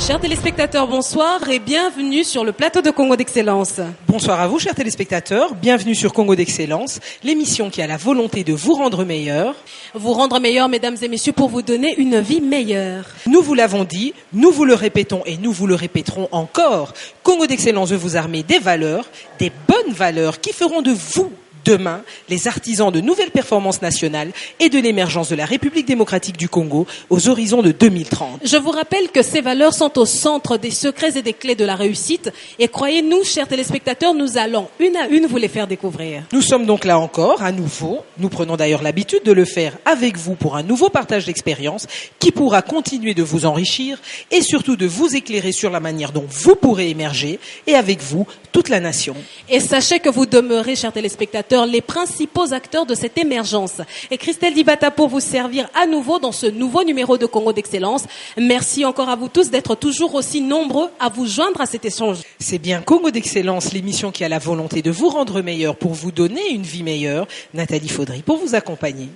Chers téléspectateurs, bonsoir et bienvenue sur le plateau de Congo d'Excellence. Bonsoir à vous, chers téléspectateurs. Bienvenue sur Congo d'Excellence, l'émission qui a la volonté de vous rendre meilleur. Vous rendre meilleur, mesdames et messieurs, pour vous donner une vie meilleure. Nous vous l'avons dit, nous vous le répétons et nous vous le répéterons encore. Congo d'Excellence veut vous armer des valeurs, des bonnes valeurs qui feront de vous, demain, les artisans de nouvelles performances nationales et de l'émergence de la République démocratique du Congo aux horizons de 2030. Je vous rappelle que ces valeurs sont au centre des secrets et des clés de la réussite. Et croyez-nous, chers téléspectateurs, nous allons une à une vous les faire découvrir. Nous sommes donc là encore, à nouveau. Nous prenons d'ailleurs l'habitude de le faire avec vous pour un nouveau partage d'expérience qui pourra continuer de vous enrichir et surtout de vous éclairer sur la manière dont vous pourrez émerger et avec vous, toute la nation. Et sachez que vous demeurez, chers téléspectateurs, les principaux acteurs de cette émergence. Et Christelle Dibata pour vous servir à nouveau dans ce nouveau numéro de Congo d'Excellence. Merci encore à vous tous d'être toujours aussi nombreux à vous joindre à cet échange. C'est bien Congo d'Excellence, l'émission qui a la volonté de vous rendre meilleur pour vous donner une vie meilleure. Nathalie Faudry pour vous accompagner.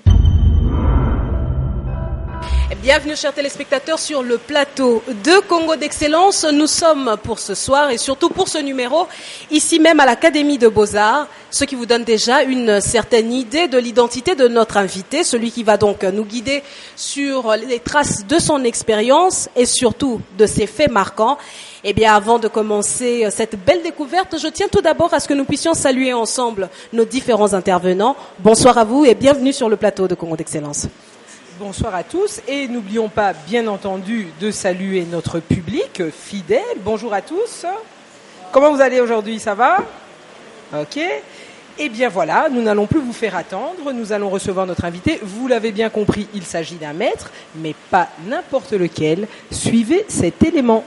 Bienvenue, chers téléspectateurs, sur le plateau de Congo d'Excellence. Nous sommes pour ce soir et surtout pour ce numéro, ici même à l'Académie de Beaux-Arts, ce qui vous donne déjà une certaine idée de l'identité de notre invité, celui qui va donc nous guider sur les traces de son expérience et surtout de ses faits marquants. Eh bien, avant de commencer cette belle découverte, je tiens tout d'abord à ce que nous puissions saluer ensemble nos différents intervenants. Bonsoir à vous et bienvenue sur le plateau de Congo d'Excellence. Bonsoir à tous et n'oublions pas bien entendu de saluer notre public fidèle. Bonjour à tous. Comment vous allez aujourd'hui, ça va ? Ok. Eh bien voilà, nous n'allons plus vous faire attendre, nous allons recevoir notre invité. Vous l'avez bien compris, il s'agit d'un maître, mais pas n'importe lequel. Suivez cet élément.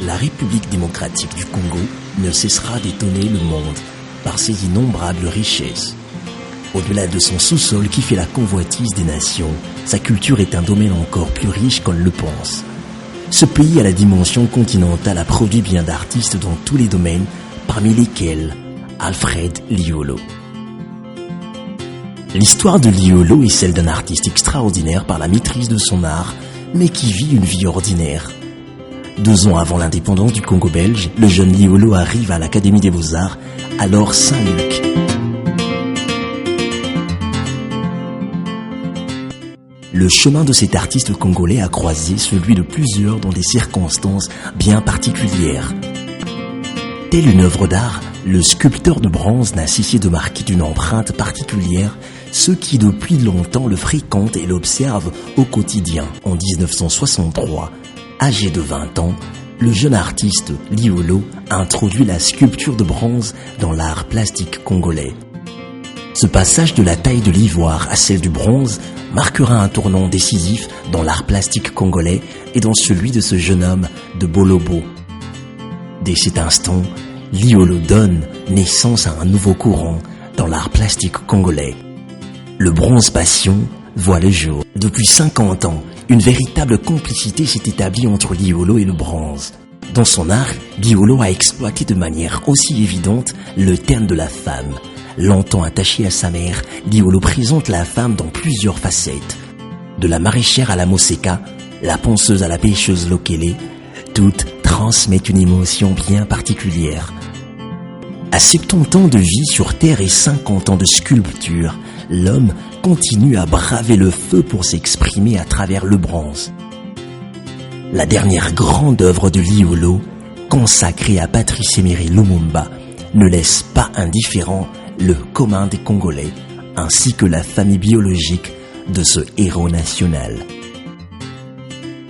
La République démocratique du Congo ne cessera d'étonner le monde par ses innombrables richesses. Au-delà de son sous-sol qui fait la convoitise des nations, sa culture est un domaine encore plus riche qu'on ne le pense. Ce pays à la dimension continentale a produit bien d'artistes dans tous les domaines, parmi lesquels Alfred Liolo. L'histoire de Liolo est celle d'un artiste extraordinaire par la maîtrise de son art, mais qui vit une vie ordinaire. 2 ans avant l'indépendance du Congo belge, le jeune Liolo arrive à l'Académie des Beaux-Arts, alors Saint-Luc. Le chemin de cet artiste congolais a croisé celui de plusieurs dans des circonstances bien particulières. Telle une œuvre d'art, le sculpteur de bronze n'a cessé de marquer d'une empreinte particulière ceux qui depuis longtemps le fréquentent et l'observent au quotidien. En 1963, âgé de 20 ans, le jeune artiste Liolo a introduit la sculpture de bronze dans l'art plastique congolais. Ce passage de la taille de l'ivoire à celle du bronze marquera un tournant décisif dans l'art plastique congolais et dans celui de ce jeune homme de Bolobo. Dès cet instant, Liolo donne naissance à un nouveau courant dans l'art plastique congolais. Le bronze passion voit le jour. Depuis 50 ans, une véritable complicité s'est établie entre Liolo et le bronze. Dans son art, Liolo a exploité de manière aussi évidente le thème de la femme. Longtemps attaché à sa mère, Liolo présente la femme dans plusieurs facettes. De la maraîchère à la Moseka, la ponceuse à la pêcheuse Lokele, toutes transmettent une émotion bien particulière. À 70 ans de vie sur Terre et 50 ans de sculpture, l'homme continue à braver le feu pour s'exprimer à travers le bronze. La dernière grande œuvre de Liolo, consacrée à Patrice Emery Lumumba, ne laisse pas indifférent le commun des Congolais, ainsi que la famille biologique de ce héros national.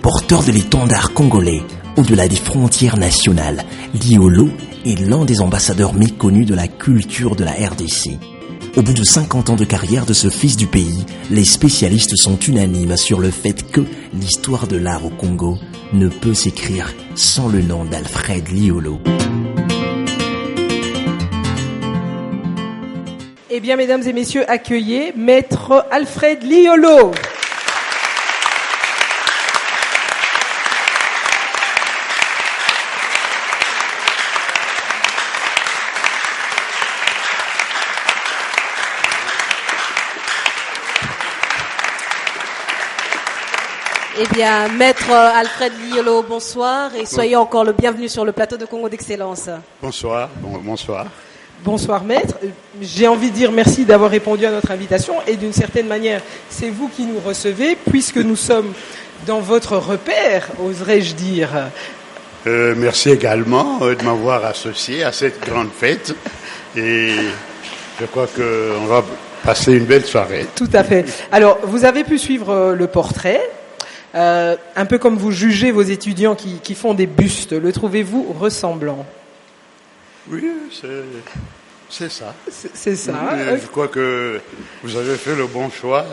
Porteur de l'étendard congolais, au-delà des frontières nationales, Liolo est l'un des ambassadeurs méconnus de la culture de la RDC. Au bout de 50 ans de carrière de ce fils du pays, les spécialistes sont unanimes sur le fait que l'histoire de l'art au Congo ne peut s'écrire sans le nom d'Alfred Liolo. Eh bien, mesdames et messieurs, accueillez Maître Alfred Liolo. Eh bien, Maître Alfred Liolo, bonsoir et soyez encore le bienvenu sur le plateau de Congo d'Excellence. Bonsoir, bonsoir. Bonsoir maître, j'ai envie de dire merci d'avoir répondu à notre invitation et d'une certaine manière, c'est vous qui nous recevez puisque nous sommes dans votre repère, oserais-je dire. Merci également de m'avoir associé à cette grande fête et je crois qu'on va passer une belle soirée. Tout à fait. Alors, vous avez pu suivre le portrait, un peu comme vous jugez vos étudiants qui font des bustes. Le trouvez-vous ressemblant ? Oui, c'est ça. C'est ça. Je crois que vous avez fait le bon choix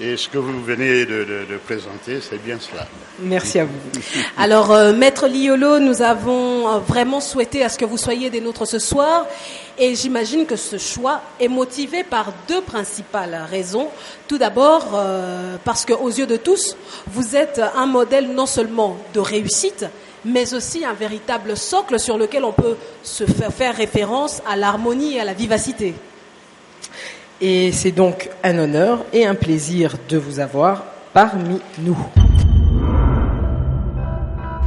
et ce que vous venez de présenter, c'est bien cela. Merci à vous. Alors, Maître Liolo, nous avons vraiment souhaité à ce que vous soyez des nôtres ce soir et j'imagine que ce choix est motivé par deux principales raisons. Tout d'abord, parce qu'aux yeux de tous, vous êtes un modèle non seulement de réussite, mais aussi un véritable socle sur lequel on peut se faire référence à l'harmonie et à la vivacité. Et c'est donc un honneur et un plaisir de vous avoir parmi nous.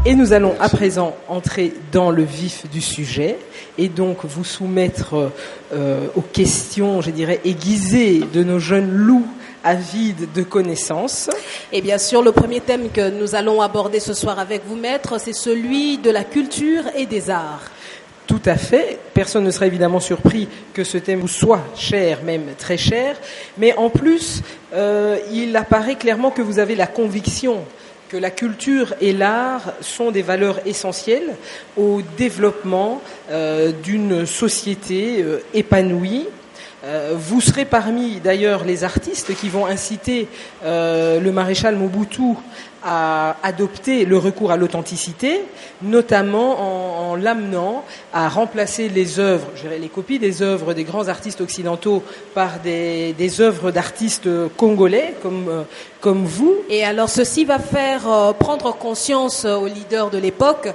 Et nous allons à présent entrer dans le vif du sujet et donc vous soumettre aux questions, je dirais, aiguisées de nos jeunes loups avides de connaissances. Et bien sûr, le premier thème que nous allons aborder ce soir avec vous, maître, c'est celui de la culture et des arts. Tout à fait. Personne ne sera évidemment surpris que ce thème vous soit cher, même très cher. Mais en plus, il apparaît clairement que vous avez la conviction que la culture et l'art sont des valeurs essentielles au développement d'une société épanouie. Vous serez parmi d'ailleurs les artistes qui vont inciter le maréchal Mobutu à adopter le recours à l'authenticité, notamment en l'amenant à remplacer les œuvres, je dirais les copies des œuvres des grands artistes occidentaux par des œuvres d'artistes congolais comme vous. Et alors ceci va faire prendre conscience aux leaders de l'époque,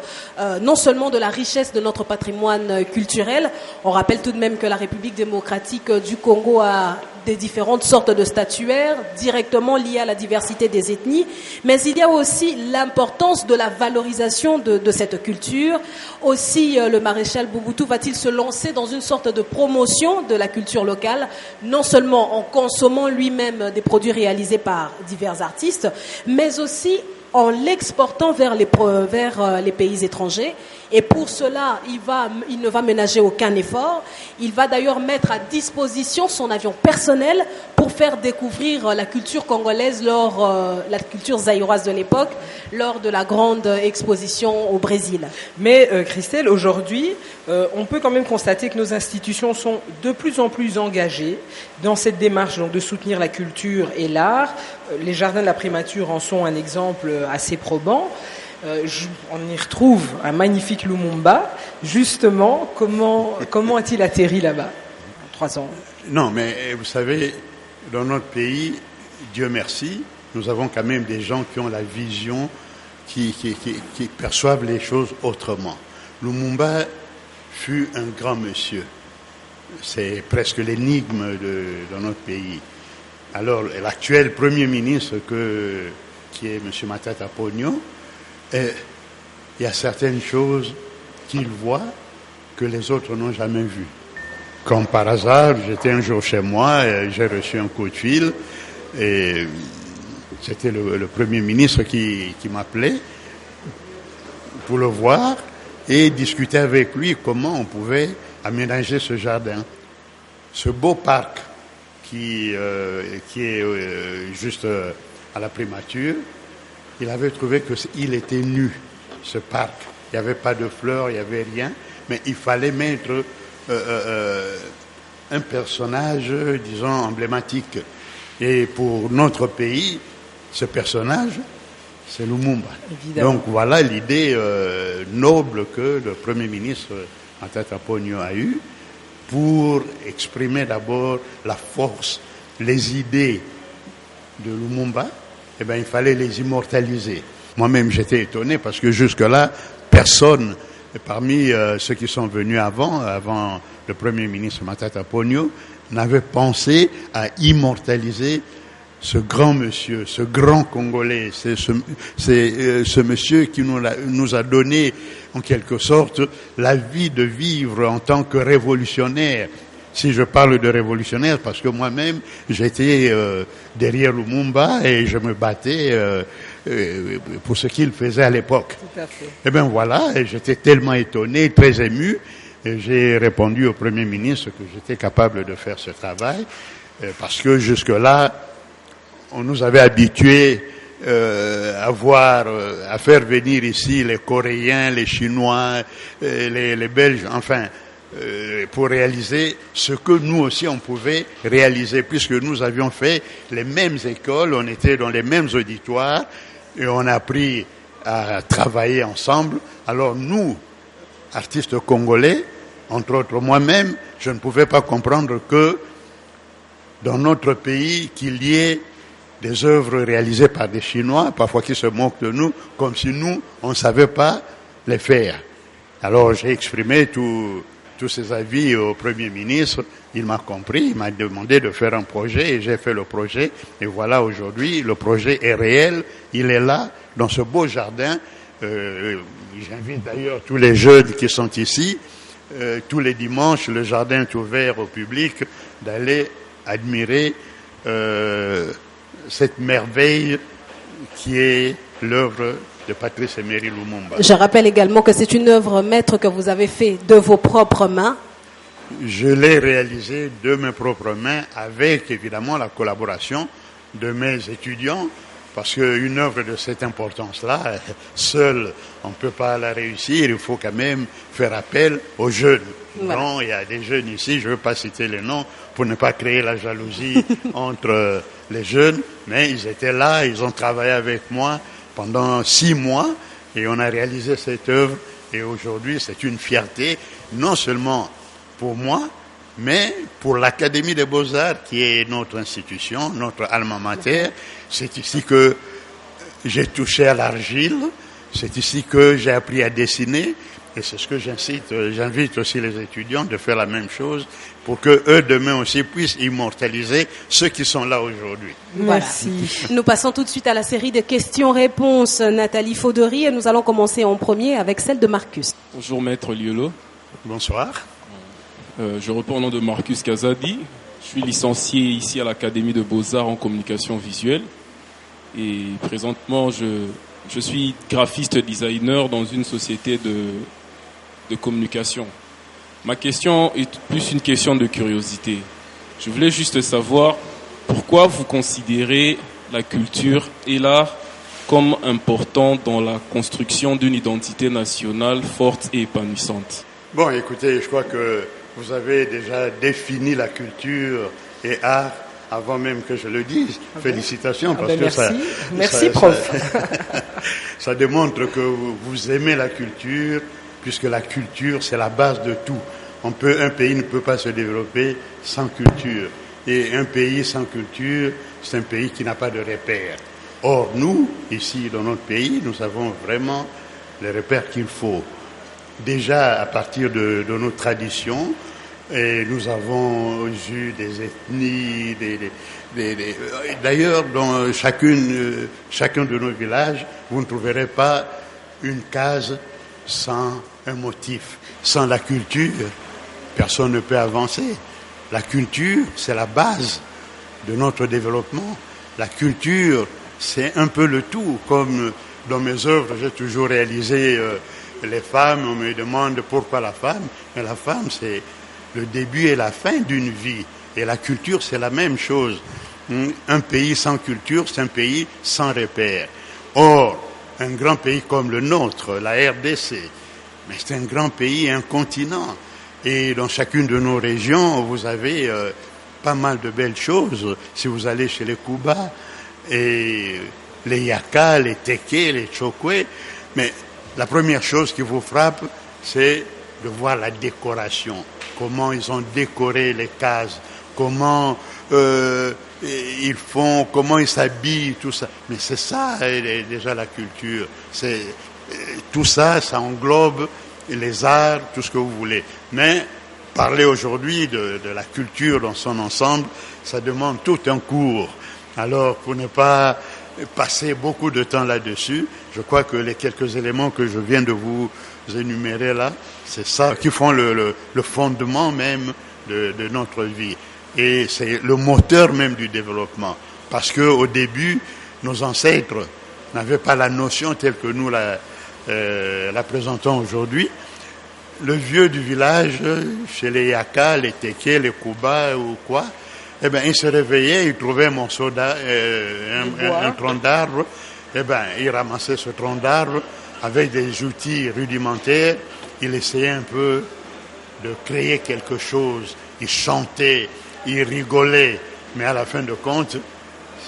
non seulement de la richesse de notre patrimoine culturel. On rappelle tout de même que la République démocratique du Congo a des différentes sortes de statuaires directement liées à la diversité des ethnies, mais il y a aussi l'importance de la valorisation de cette culture. Aussi, le maréchal Mobutu va-t-il se lancer dans une sorte de promotion de la culture locale, non seulement en consommant lui-même des produits réalisés par divers artistes, mais aussi en l'exportant vers les pays étrangers. Et pour cela, il ne va ménager aucun effort. Il va d'ailleurs mettre à disposition son avion personnel pour faire découvrir la culture congolaise, la culture zaïroise de l'époque, lors de la grande exposition au Brésil. Mais Christelle, aujourd'hui, on peut quand même constater que nos institutions sont de plus en plus engagées dans cette démarche donc, de soutenir la culture et l'art. Les jardins de la primature en sont un exemple assez probant. On y retrouve un magnifique Lumumba. Justement, comment a-t-il atterri là-bas en 3 ans? Non, mais vous savez, dans notre pays, Dieu merci, nous avons quand même des gens qui ont la vision, qui perçoivent les choses autrement. Lumumba fut un grand monsieur. C'est presque l'énigme dans notre pays. Alors, l'actuel Premier ministre, qui est M. Matata Ponyo, il y a certaines choses qu'il voit que les autres n'ont jamais vues. Comme par hasard, j'étais un jour chez moi et j'ai reçu un coup de fil et c'était le Premier ministre qui m'appelait pour le voir et discuter avec lui comment on pouvait aménager ce jardin. Ce beau parc qui est juste à la primature, il avait trouvé qu'il était nu, ce parc. Il n'y avait pas de fleurs, il n'y avait rien, mais il fallait mettre un personnage, disons, emblématique. Et pour notre pays, ce personnage, c'est Lumumba. Évidemment. Donc voilà l'idée noble que le Premier ministre Matata Ponyo a eue pour exprimer d'abord la force, les idées de Lumumba. Eh bien, il fallait les immortaliser. Moi-même, j'étais étonné parce que jusque-là, personne, parmi ceux qui sont venus avant le Premier ministre Matata Ponyo, n'avait pensé à immortaliser ce grand monsieur, ce grand Congolais, c'est ce monsieur qui nous a donné, en quelque sorte, la vie de vivre en tant que révolutionnaire. Si je parle de révolutionnaire, parce que moi-même, j'étais derrière Lumumba et je me battais pour ce qu'il faisait à l'époque. Tout à fait. Et bien voilà, et j'étais tellement étonné, très ému, et j'ai répondu au Premier ministre que j'étais capable de faire ce travail, parce que jusque-là, on nous avait habitués à faire venir ici les Coréens, les Chinois, les Belges, enfin, pour réaliser ce que nous aussi on pouvait réaliser, puisque nous avions fait les mêmes écoles, on était dans les mêmes auditoires, et on a appris à travailler ensemble. Alors nous, artistes congolais, entre autres moi-même, je ne pouvais pas comprendre que dans notre pays, qu'il y ait des œuvres réalisées par des Chinois, parfois qui se moquent de nous, comme si nous, on ne savait pas les faire. Alors j'ai exprimé tous ces avis au Premier ministre, il m'a compris, il m'a demandé de faire un projet, et j'ai fait le projet, et voilà aujourd'hui, le projet est réel, il est là, dans ce beau jardin. J'invite d'ailleurs tous les jeunes qui sont ici, tous les dimanches, le jardin est ouvert au public, d'aller admirer cette merveille qui est l'œuvre de Patrice Emery Lumumba. Je rappelle également que c'est une œuvre maître que vous avez fait de vos propres mains. Je l'ai réalisée de mes propres mains avec évidemment la collaboration de mes étudiants, parce qu'une œuvre de cette importance-là, seule, on ne peut pas la réussir, il faut quand même faire appel aux jeunes. Voilà. Non, il y a des jeunes ici, je ne veux pas citer les noms pour ne pas créer la jalousie entre les jeunes, mais ils étaient là, ils ont travaillé avec moi pendant 6 mois et on a réalisé cette œuvre, et aujourd'hui c'est une fierté, non seulement pour moi, mais pour l'Académie des Beaux-Arts qui est notre institution, notre alma mater. C'est ici que j'ai touché à l'argile, c'est ici que j'ai appris à dessiner, et c'est ce que j'invite aussi les étudiants de faire la même chose pour que eux demain aussi puissent immortaliser ceux qui sont là aujourd'hui. Voilà. Merci. Nous passons tout de suite à la série de questions-réponses. Nathalie Faudery, et nous allons commencer en premier avec celle de Marcus. Bonjour Maître Liolo. Bonsoir. Je reprends au nom de Marcus Kazadi. Je suis licencié ici à l'Académie de Beaux-Arts en communication visuelle. Et présentement, je suis graphiste designer dans une société de communication. Ma question est plus une question de curiosité. Je voulais juste savoir pourquoi vous considérez la culture et l'art comme important dans la construction d'une identité nationale forte et épanouissante. Bon, écoutez, je crois que vous avez déjà défini la culture et art avant même que je le dise. Félicitations, parce que merci. Merci, prof. Ça démontre que vous aimez la culture, puisque la culture, c'est la base de tout. Un pays ne peut pas se développer sans culture. Et un pays sans culture, c'est un pays qui n'a pas de repères. Or, nous, ici, dans notre pays, nous avons vraiment les repères qu'il faut. Déjà, à partir de nos traditions, et nous avons eu des ethnies, d'ailleurs, dans chacun de nos villages, vous ne trouverez pas une case sans un motif. Sans la culture, personne ne peut avancer. La culture, c'est la base de notre développement. La culture, c'est un peu le tout. Comme dans mes œuvres, j'ai toujours réalisé les femmes, on me demande pourquoi la femme. Mais la femme, c'est le début et la fin d'une vie. Et la culture, c'est la même chose. Un pays sans culture, c'est un pays sans repères. Or, un grand pays comme le nôtre, la RDC, mais c'est un grand pays, un continent. Et dans chacune de nos régions, vous avez pas mal de belles choses. Si vous allez chez les Kuba, et les Yaka, les Teke, les Chokwe, mais la première chose qui vous frappe, c'est de voir la décoration. Comment ils ont décoré les cases, comment ils font, comment ils s'habillent, tout ça. Mais c'est ça déjà la culture. Tout ça, ça englobe les arts, tout ce que vous voulez. Mais parler aujourd'hui de la culture dans son ensemble, ça demande tout un cours. Alors, pour ne pas passer beaucoup de temps là-dessus, je crois que les quelques éléments que je viens de vous énumérer là, c'est ça qui font le fondement même de notre vie. Et c'est le moteur même du développement. Parce que au début, nos ancêtres n'avaient pas la notion telle que nous la présentons aujourd'hui. Le vieux du village, chez les Yaka, les Téké, les Kouba ou quoi, eh ben, il se réveillait, il trouvait un morceau un tronc d'arbre, eh ben, il ramassait ce tronc d'arbre avec des outils rudimentaires, il essayait un peu de créer quelque chose, il chantait, il rigolait, mais à la fin de compte,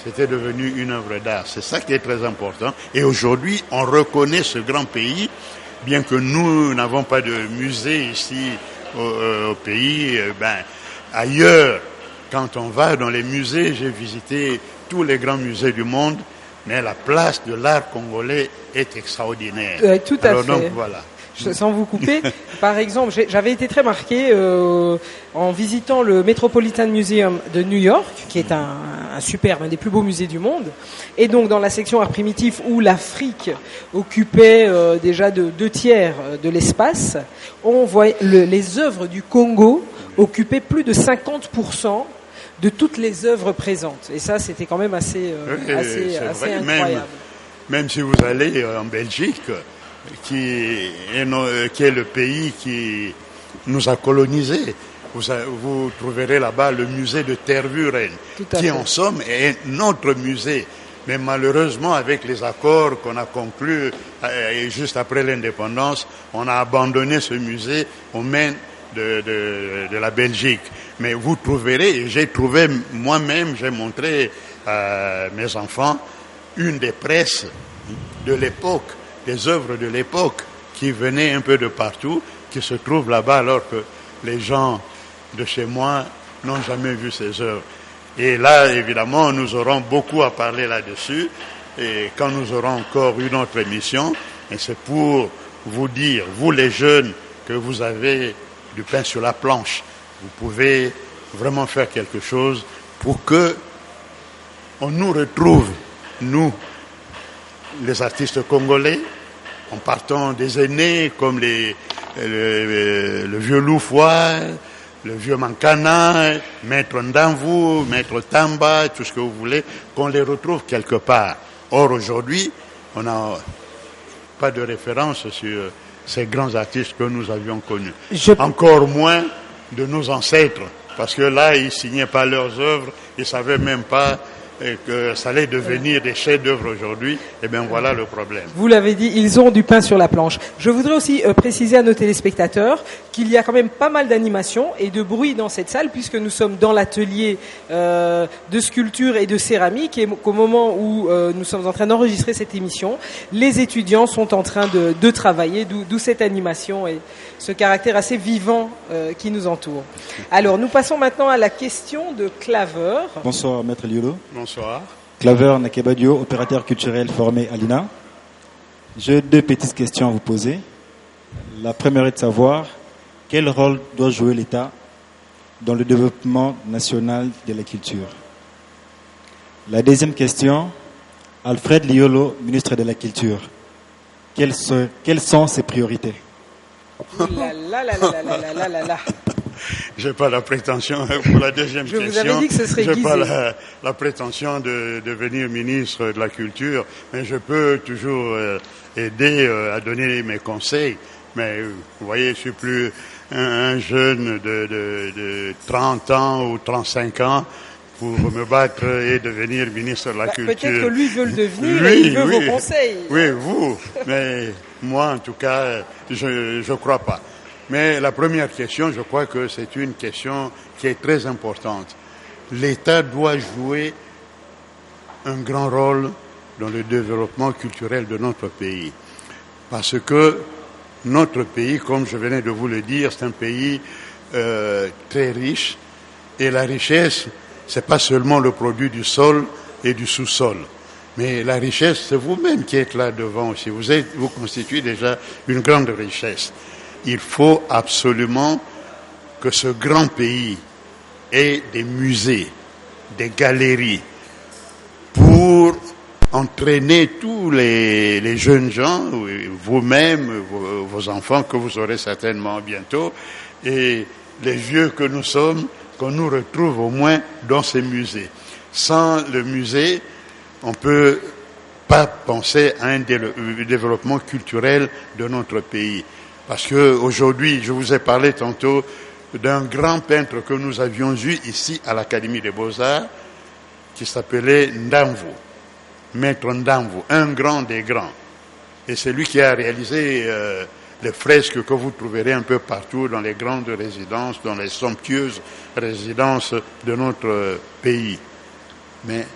c'était devenu une œuvre d'art. C'est ça qui est très important. Et aujourd'hui, on reconnaît ce grand pays, bien que nous n'avons pas de musée ici au pays. Ailleurs, quand on va dans les musées, j'ai visité tous les grands musées du monde, mais la place de l'art congolais est extraordinaire. Tout à fait. Donc, voilà. Sans vous couper, par exemple, j'avais été très marqué en visitant le Metropolitan Museum de New York, qui est un superbe, un des plus beaux musées du monde. Et donc, dans la section art primitif où l'Afrique occupait déjà 2/3 de l'espace, on voit les œuvres du Congo occupaient plus de 50% de toutes les œuvres présentes. Et ça, c'était quand même assez incroyable. Même si vous allez en Belgique, qui est le pays qui nous a colonisés, vous trouverez là-bas le musée de Tervuren, qui en somme est notre musée. Mais malheureusement, avec les accords qu'on a conclus juste après l'indépendance, on a abandonné ce musée aux mains de la Belgique. Mais vous trouverez, et j'ai trouvé moi-même, j'ai montré à mes enfants une des presses de l'époque, des œuvres de l'époque qui venaient un peu de partout, qui se trouvent là-bas alors que les gens de chez moi n'ont jamais vu ces œuvres. Et là, évidemment, nous aurons beaucoup à parler là-dessus. Et quand nous aurons encore une autre émission, et c'est pour vous dire, vous les jeunes, que vous avez du pain sur la planche. Vous pouvez vraiment faire quelque chose pour que on nous retrouve, nous, les artistes congolais, en partant des aînés comme le vieux Loufoua, le vieux Mankana, Maître Ndamvu, Maître Tamba, tout ce que vous voulez, qu'on les retrouve quelque part. Or, aujourd'hui, on n'a pas de référence sur ces grands artistes que nous avions connus. Encore moins de nos ancêtres, parce que là, ils signaient pas leurs œuvres, ils savaient même pas que ça allait devenir des chefs-d'œuvre aujourd'hui. Et bien voilà le problème. Vous l'avez dit, ils ont du pain sur la planche. Je voudrais aussi préciser à nos téléspectateurs qu'il y a quand même pas mal d'animations et de bruit dans cette salle, puisque nous sommes dans l'atelier de sculpture et de céramique, et qu'au moment où nous sommes en train d'enregistrer cette émission, les étudiants sont en train de travailler, d'où cette animation et ce caractère assez vivant qui nous entoure. Alors, nous passons maintenant à la question de Claver. Bonsoir, Maître Liolo. Bonsoir. Claver Nakebadio, opérateur culturel formé à l'INA. J'ai 2 petites questions à vous poser. La première est de savoir quel rôle doit jouer l'État dans le développement national de la culture. La deuxième question, Alfred Liolo, ministre de la Culture. Quelles sont ses priorités? J'ai pas la prétention, pour la deuxième question, vous avais dit que ce serait j'ai pas la prétention de devenir ministre de la Culture, mais je peux toujours aider à donner mes conseils. Mais vous voyez, je suis plus un jeune de 30 ans ou 35 ans pour me battre et devenir ministre de la Culture. Peut-être que lui veut le devenir et il veut vos conseils. Oui, vous, mais moi en tout cas, je crois pas. Mais la première question, je crois que c'est une question qui est très importante. L'État doit jouer un grand rôle dans le développement culturel de notre pays. Parce que notre pays, comme je venais de vous le dire, c'est un pays très riche. Et la richesse, c'est pas seulement le produit du sol et du sous-sol. Mais la richesse, c'est vous-même qui êtes là devant aussi. Vous constituez déjà une grande richesse. Il faut absolument que ce grand pays ait des musées, des galeries, entraîner tous les jeunes gens, vous-même, vos enfants que vous aurez certainement bientôt, et les vieux que nous sommes, qu'on nous retrouve au moins dans ces musées. Sans le musée, on peut pas penser à un développement culturel de notre pays. Parce que aujourd'hui, je vous ai parlé tantôt d'un grand peintre que nous avions eu ici à l'Académie des Beaux-Arts, qui s'appelait Ndamvu, Maître Ndamvu, un grand des grands. Et c'est lui qui a réalisé les fresques que vous trouverez un peu partout dans les grandes résidences, dans les somptueuses résidences de notre pays. Mais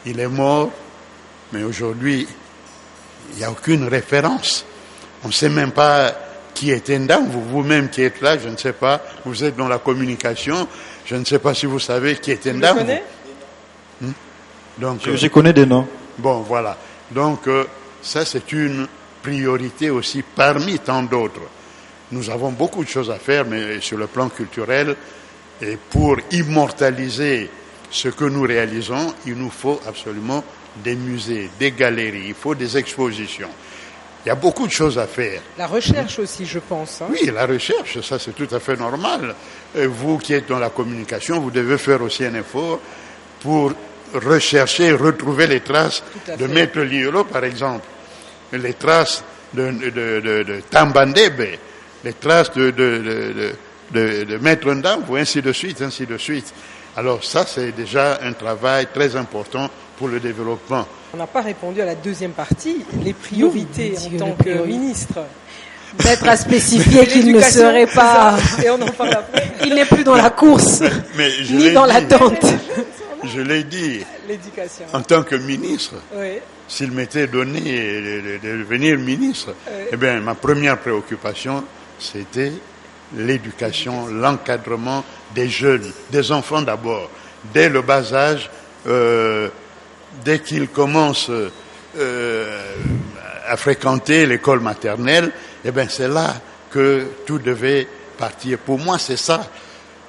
il est mort, mais aujourd'hui, il n'y a aucune référence. On ne sait même pas qui était Ndamvu. Vous-même qui êtes là, je ne sais pas, vous êtes dans la communication, je ne sais pas si vous savez qui était Ndamvu. Vous le connaissez ? Donc, Je connais des noms. bon, voilà. Donc, ça, c'est une priorité aussi parmi tant d'autres. Nous avons beaucoup de choses à faire, mais sur le plan culturel, et pour immortaliser ce que nous réalisons, il nous faut absolument des musées, des galeries, il faut des expositions. Il y a beaucoup de choses à faire. La recherche aussi, je pense. Hein. Oui, la recherche, ça c'est tout à fait normal. Et vous qui êtes dans la communication, vous devez faire aussi un effort pour rechercher, retrouver les traces de Maître Liolo, par exemple, les traces de Tambandebe, les traces de Maître Ndamvu, ainsi de suite, ainsi de suite. Alors ça, c'est déjà un travail très important pour le développement. On n'a pas répondu à la deuxième partie, les priorités en tant que ministre. D'être à spécifier qu'il ne L'éducation, serait pas... c'est ça. Et on en parle après. Il n'est plus dans la course, Mais je ni l'ai dans dit, l'attente. Je l'ai dit, L'éducation. en tant que ministre, Oui. s'il m'était donné de devenir ministre, eh bien, ma première préoccupation, c'était l'éducation, l'encadrement des jeunes, des enfants d'abord, dès le bas âge, dès qu'ils commencent à fréquenter l'école maternelle, eh bien, c'est là que tout devait partir. Pour moi, c'est ça.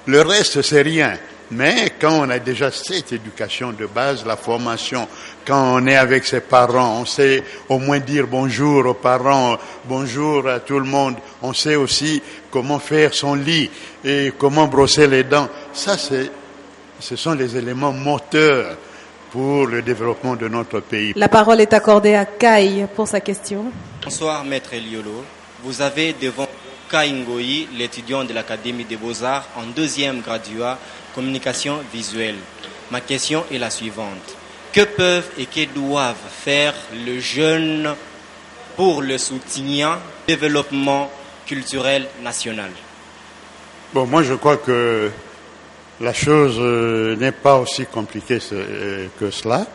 Le reste, c'est rien. Mais quand on a déjà cette éducation de base, la formation, quand on est avec ses parents, on sait au moins dire bonjour aux parents, bonjour à tout le monde. On sait aussi comment faire son lit et comment brosser les dents. Ça, ce sont les éléments moteurs pour le développement de notre pays. La parole est accordée à Kai pour sa question. Bonsoir, Maître Liolo. Vous avez devant Kai Ngoyi, l'étudiant de l'Académie des Beaux-Arts en deuxième graduat communication visuelle. Ma question est la suivante. Que peuvent et que doivent faire les jeunes pour le soutien du développement culturel national? Bon, moi je crois que la chose n'est pas aussi compliquée que cela.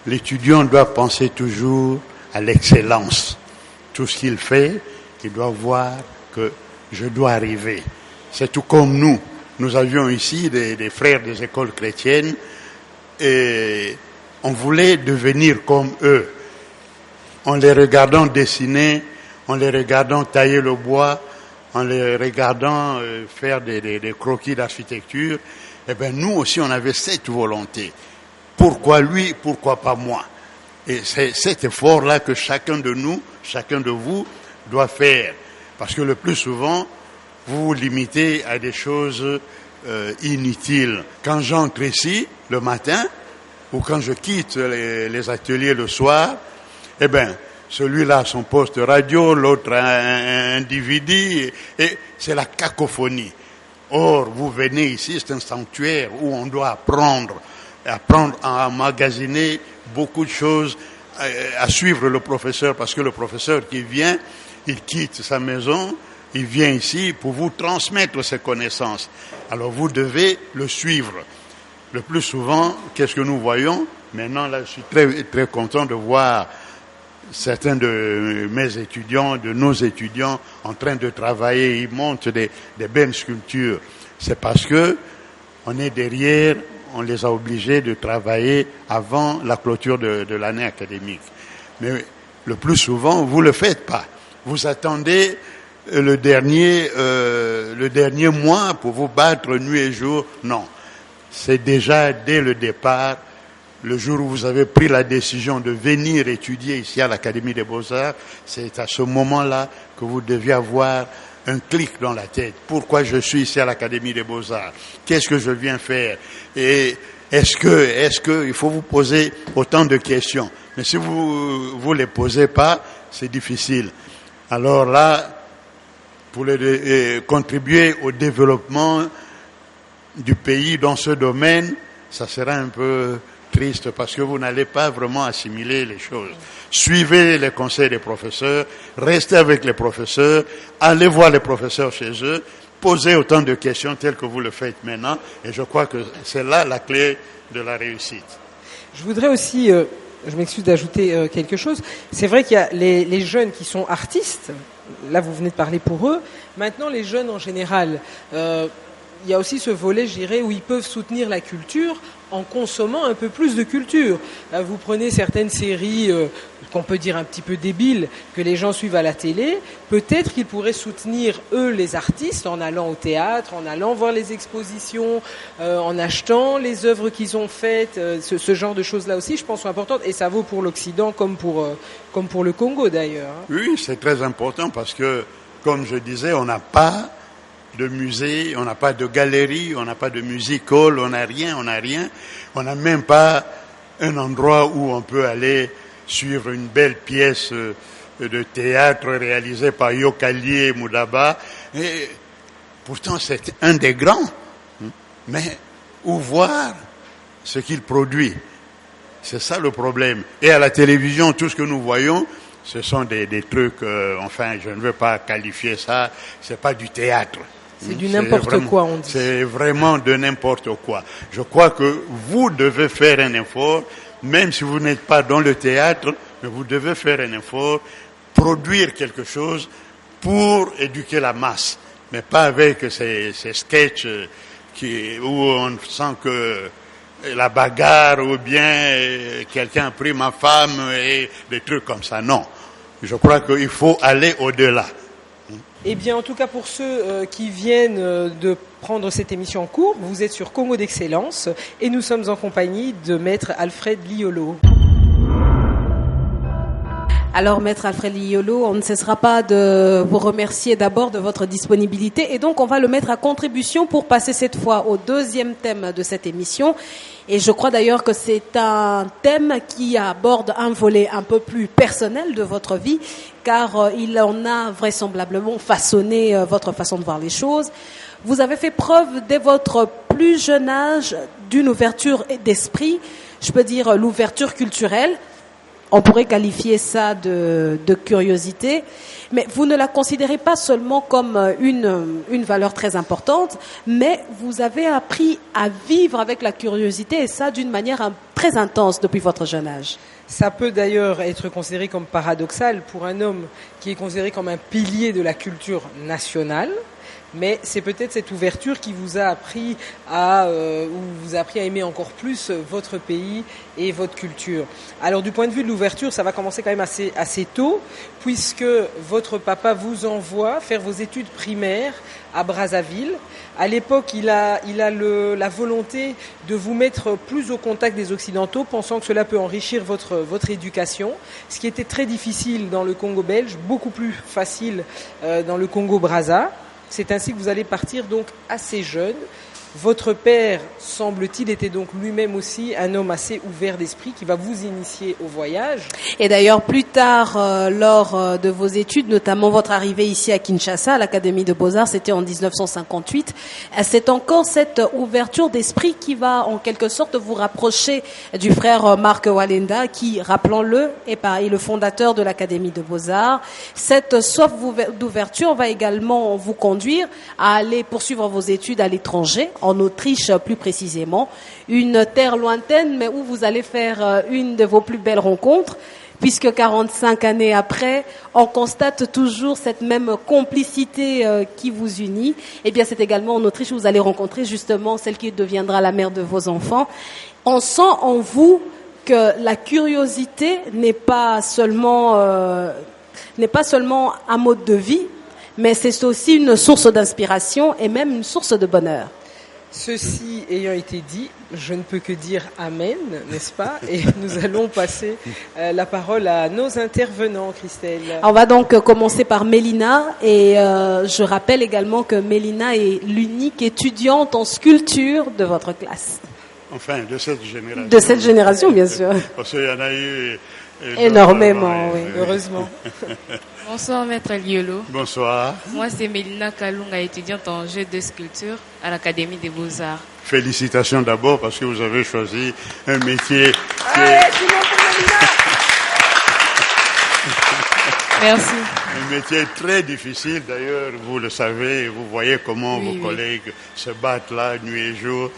L'étudiant doit penser toujours à l'excellence. Tout ce qu'il fait, il doit voir que je dois arriver. C'est tout comme nous. Nous avions ici des frères des écoles chrétiennes et on voulait devenir comme eux. En les regardant dessiner, en les regardant tailler le bois, en les regardant faire des croquis d'architecture, eh bien nous aussi on avait cette volonté. Pourquoi lui, pourquoi pas moi? Et c'est cet effort-là que chacun de nous, chacun de vous doit faire. Parce que le plus souvent, vous vous limitez à des choses inutiles. Quand j'entre ici le matin, ou quand je quitte les ateliers le soir, eh bien, celui-là a son poste radio, l'autre a un DVD, et c'est la cacophonie. Or, vous venez ici, c'est un sanctuaire où on doit apprendre à emmagasiner beaucoup de choses, à suivre le professeur, parce que le professeur qui vient, il quitte sa maison, il vient ici pour vous transmettre ses connaissances. Alors vous devez le suivre. Le plus souvent, qu'est-ce que nous voyons? Maintenant, là, je suis très, très content de voir certains de mes étudiants, de nos étudiants, en train de travailler. Ils montent des belles sculptures. C'est parce que on est derrière, on les a obligés de travailler avant la clôture de l'année académique. Mais le plus souvent, vous le faites pas. Vous attendez le dernier mois pour vous battre nuit et jour. Non. C'est déjà dès le départ le jour où vous avez pris la décision de venir étudier ici à l'Académie des Beaux-Arts, c'est à ce moment-là que vous deviez avoir un clic dans la tête. Pourquoi je suis ici à l'Académie des Beaux-Arts? Qu'est-ce que je viens faire? Et est-ce que il faut vous poser autant de questions? Mais si vous les posez pas, c'est difficile. Alors là, pour contribuer au développement du pays dans ce domaine, ça sera un peu triste parce que vous n'allez pas vraiment assimiler les choses. Suivez les conseils des professeurs, restez avec les professeurs, allez voir les professeurs chez eux, posez autant de questions telles que vous le faites maintenant, et je crois que c'est là la clé de la réussite. Je voudrais aussi, je m'excuse d'ajouter quelque chose, c'est vrai qu'il y a les jeunes qui sont artistes, là vous venez de parler pour eux, maintenant les jeunes en général, il y a aussi ce volet, je dirais, où ils peuvent soutenir la culture en consommant un peu plus de culture. Vous prenez certaines séries qu'on peut dire un petit peu débiles, que les gens suivent à la télé, peut-être qu'ils pourraient soutenir, eux, les artistes, en allant au théâtre, en allant voir les expositions, en achetant les œuvres qu'ils ont faites, ce genre de choses-là aussi, je pense, sont importantes, et ça vaut pour l'Occident comme pour le Congo, d'ailleurs. Oui, c'est très important parce que, comme je disais, on n'a pas de musée, on n'a pas de galerie, on n'a pas de music hall, on n'a rien. On n'a même pas un endroit où on peut aller suivre une belle pièce de théâtre réalisée par Yokali Moudaba. Et pourtant, c'est un des grands. Mais où voir ce qu'il produit? C'est ça le problème. Et à la télévision, tout ce que nous voyons, ce sont des trucs, enfin, je ne veux pas qualifier ça, c'est pas du théâtre. C'est du n'importe quoi, on dit. C'est vraiment de n'importe quoi. Je crois que vous devez faire un effort, même si vous n'êtes pas dans le théâtre, mais vous devez faire un effort, produire quelque chose pour éduquer la masse, mais pas avec ces sketchs où on sent que la bagarre ou bien quelqu'un a pris ma femme et des trucs comme ça. Non. Je crois qu'il faut aller au-delà. Eh bien, en tout cas, pour ceux qui viennent de prendre cette émission en cours, vous êtes sur Congo d'Excellence et nous sommes en compagnie de Maître Alfred Liolo. Alors, Maître Alfred Liolo, on ne cessera pas de vous remercier d'abord de votre disponibilité et donc on va le mettre à contribution pour passer cette fois au deuxième thème de cette émission. Et je crois d'ailleurs que c'est un thème qui aborde un volet un peu plus personnel de votre vie, car il en a vraisemblablement façonné votre façon de voir les choses. Vous avez fait preuve dès votre plus jeune âge d'une ouverture d'esprit, je peux dire l'ouverture culturelle. On pourrait qualifier ça de curiosité, mais vous ne la considérez pas seulement comme une valeur très importante, mais vous avez appris à vivre avec la curiosité et ça d'une manière très intense depuis votre jeune âge. Ça peut d'ailleurs être considéré comme paradoxal pour un homme qui est considéré comme un pilier de la culture nationale. Mais c'est peut-être cette ouverture qui vous a appris à aimer encore plus votre pays et votre culture. Alors du point de vue de l'ouverture, ça va commencer quand même assez tôt, puisque votre papa vous envoie faire vos études primaires à Brazzaville. À l'époque, il a la volonté de vous mettre plus au contact des Occidentaux, pensant que cela peut enrichir votre éducation, ce qui était très difficile dans le Congo belge, beaucoup plus facile dans le Congo Brazza. C'est ainsi que vous allez partir donc assez jeune. Votre père, semble-t-il, était donc lui-même aussi un homme assez ouvert d'esprit qui va vous initier au voyage. Et d'ailleurs, plus tard, lors de vos études, notamment votre arrivée ici à Kinshasa, à l'Académie de Beaux-Arts, c'était en 1958, c'est encore cette ouverture d'esprit qui va en quelque sorte vous rapprocher du frère Marc Walenda, qui, rappelons-le, est le fondateur de l'Académie de Beaux-Arts. Cette soif d'ouverture va également vous conduire à aller poursuivre vos études à l'étranger, en Autriche plus précisément, une terre lointaine, mais où vous allez faire une de vos plus belles rencontres, puisque 45 années après, on constate toujours cette même complicité qui vous unit. Eh bien, c'est également en Autriche où vous allez rencontrer justement celle qui deviendra la mère de vos enfants. On sent en vous que la curiosité n'est pas seulement un mode de vie, mais c'est aussi une source d'inspiration et même une source de bonheur. Ceci ayant été dit, je ne peux que dire Amen, n'est-ce pas? Et nous allons passer la parole à nos intervenants, Christelle. On va donc commencer par Mélina et je rappelle également que Mélina est l'unique étudiante en sculpture de votre classe. Enfin, de cette génération. De cette génération, bien sûr. Parce qu'il y en a eu énormément, oui. Heureusement. Bonsoir Maître Liolo. Bonsoir. Moi c'est Mélina Kalunga, étudiante en jeu de sculpture à l'Académie des Beaux-Arts. Félicitations d'abord parce que vous avez choisi un métier qui Allez, tout le monde pour Mélina. Merci. Un métier très difficile d'ailleurs, vous le savez, vous voyez comment Oui, vos collègues se battent là nuit et jour.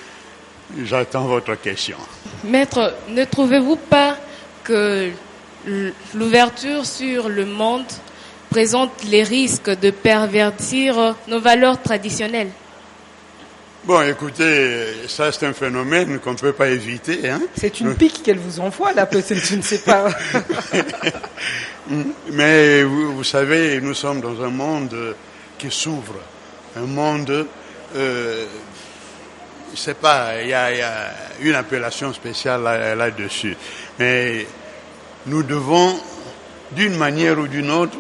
J'attends votre question. Maître, ne trouvez-vous pas que l'ouverture sur le monde présente les risques de pervertir nos valeurs traditionnelles? Bon, écoutez, ça c'est un phénomène qu'on ne peut pas éviter. Hein. C'est une pique qu'elle vous envoie là, peut-être, je ne sais pas. Mais vous savez, nous sommes dans un monde qui s'ouvre, un monde, c'est pas, il y a une appellation spéciale là-dessus. Mais nous devons, d'une manière ou d'une autre,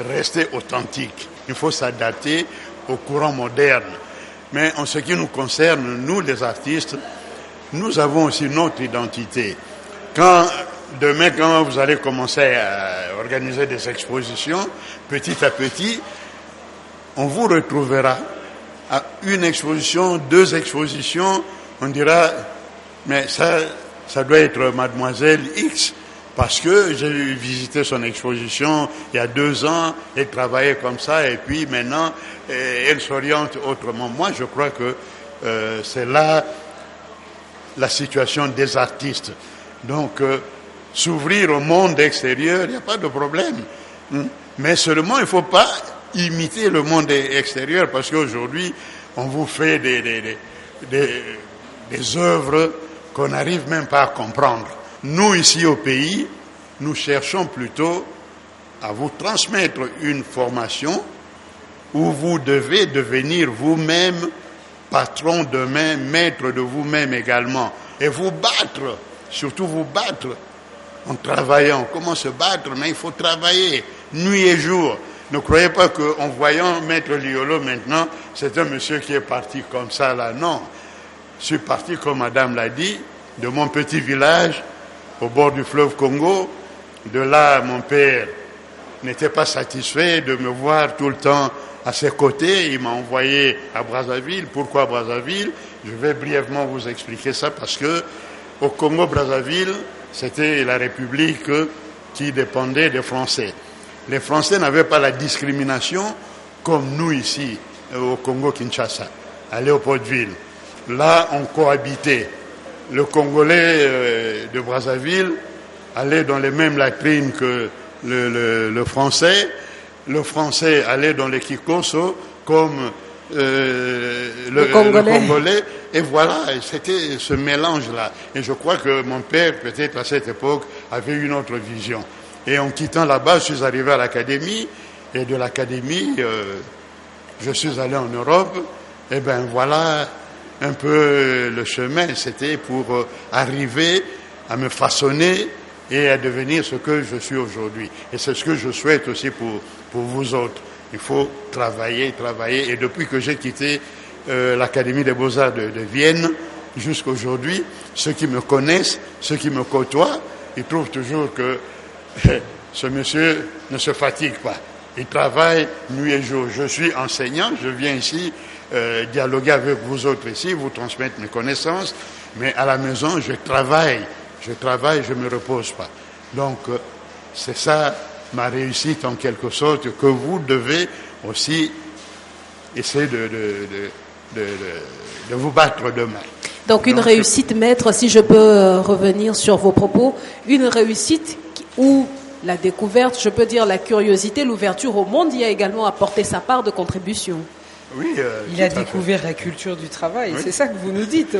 rester authentiques. Il faut s'adapter au courant moderne. Mais en ce qui nous concerne, nous les artistes, nous avons aussi notre identité. Demain, quand vous allez commencer à organiser des expositions, petit à petit, on vous retrouvera à une exposition, 2 expositions, on dira, mais ça doit être Mademoiselle X, parce que j'ai visité son exposition il y a 2 ans, elle travaillait comme ça, et puis maintenant, elle s'oriente autrement. Moi, je crois que c'est là la situation des artistes. Donc, s'ouvrir au monde extérieur, il n'y a pas de problème. Mais seulement, il ne faut pas imiter le monde extérieur, parce qu'aujourd'hui, on vous fait des œuvres qu'on n'arrive même pas à comprendre. Nous, ici au pays, nous cherchons plutôt à vous transmettre une formation où vous devez devenir vous-même patron demain, maître de vous-même également, et vous battre, surtout vous battre en travaillant. Comment se battre? Mais il faut travailler nuit et jour. Ne croyez pas qu'en voyant Maître Liolo maintenant, c'est un monsieur qui est parti comme ça là. Non, je suis parti, comme madame l'a dit, de mon petit village au bord du fleuve Congo. De là, mon père n'était pas satisfait de me voir tout le temps à ses côtés. Il m'a envoyé à Brazzaville. Pourquoi Brazzaville? Je vais brièvement vous expliquer ça parce que au Congo-Brazzaville, c'était la République qui dépendait des Français. Les Français n'avaient pas la discrimination comme nous ici au Congo-Kinshasa, à Léopoldville. Là, on cohabitait. Le Congolais de Brazzaville allait dans les mêmes latrines que le Français. Le Français allait dans les Kikoso comme le Congolais. Et voilà, c'était ce mélange-là. Et je crois que mon père, peut-être à cette époque, avait une autre vision. Et en quittant là-bas, je suis arrivé à l'académie. Et de l'académie, je suis allé en Europe. Et ben voilà un peu le chemin. C'était pour arriver à me façonner et à devenir ce que je suis aujourd'hui. Et c'est ce que je souhaite aussi pour vous autres. Il faut travailler. Et depuis que j'ai quitté l'Académie des Beaux-Arts de Vienne jusqu'à aujourd'hui, ceux qui me connaissent, ceux qui me côtoient, ils trouvent toujours que ce monsieur ne se fatigue pas. Il travaille nuit et jour. Je suis enseignant, je viens ici dialoguer avec vous autres ici, vous transmettre mes connaissances, mais à la maison, je travaille, je ne me repose pas. Donc, c'est ça ma réussite en quelque sorte, que vous devez aussi essayer de vous battre demain. Donc une réussite, maître, si je peux revenir sur vos propos, une réussite où la découverte, je peux dire la curiosité, l'ouverture au monde y a également apporté sa part de contribution. Oui, il a découvert la culture du travail, oui. C'est ça que vous nous dites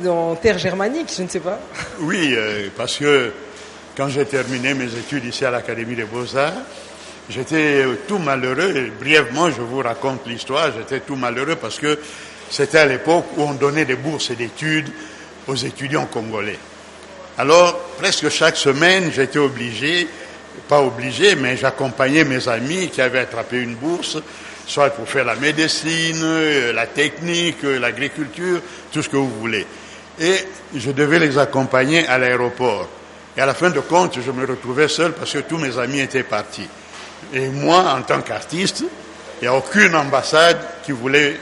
dans terre germanique, je ne sais pas. Oui, parce que quand j'ai terminé mes études ici à l'Académie des Beaux-Arts, j'étais tout malheureux. Et brièvement, je vous raconte l'histoire. J'étais tout malheureux parce que C'était à l'époque où on donnait des bourses d'études aux étudiants congolais. Alors, presque chaque semaine, j'étais obligé, pas obligé, mais j'accompagnais mes amis qui avaient attrapé une bourse, soit pour faire la médecine, la technique, l'agriculture, tout ce que vous voulez. Et je devais les accompagner à l'aéroport. Et à la fin de compte, je me retrouvais seul parce que tous mes amis étaient partis. Et moi, en tant qu'artiste, il n'y a aucune ambassade qui voulait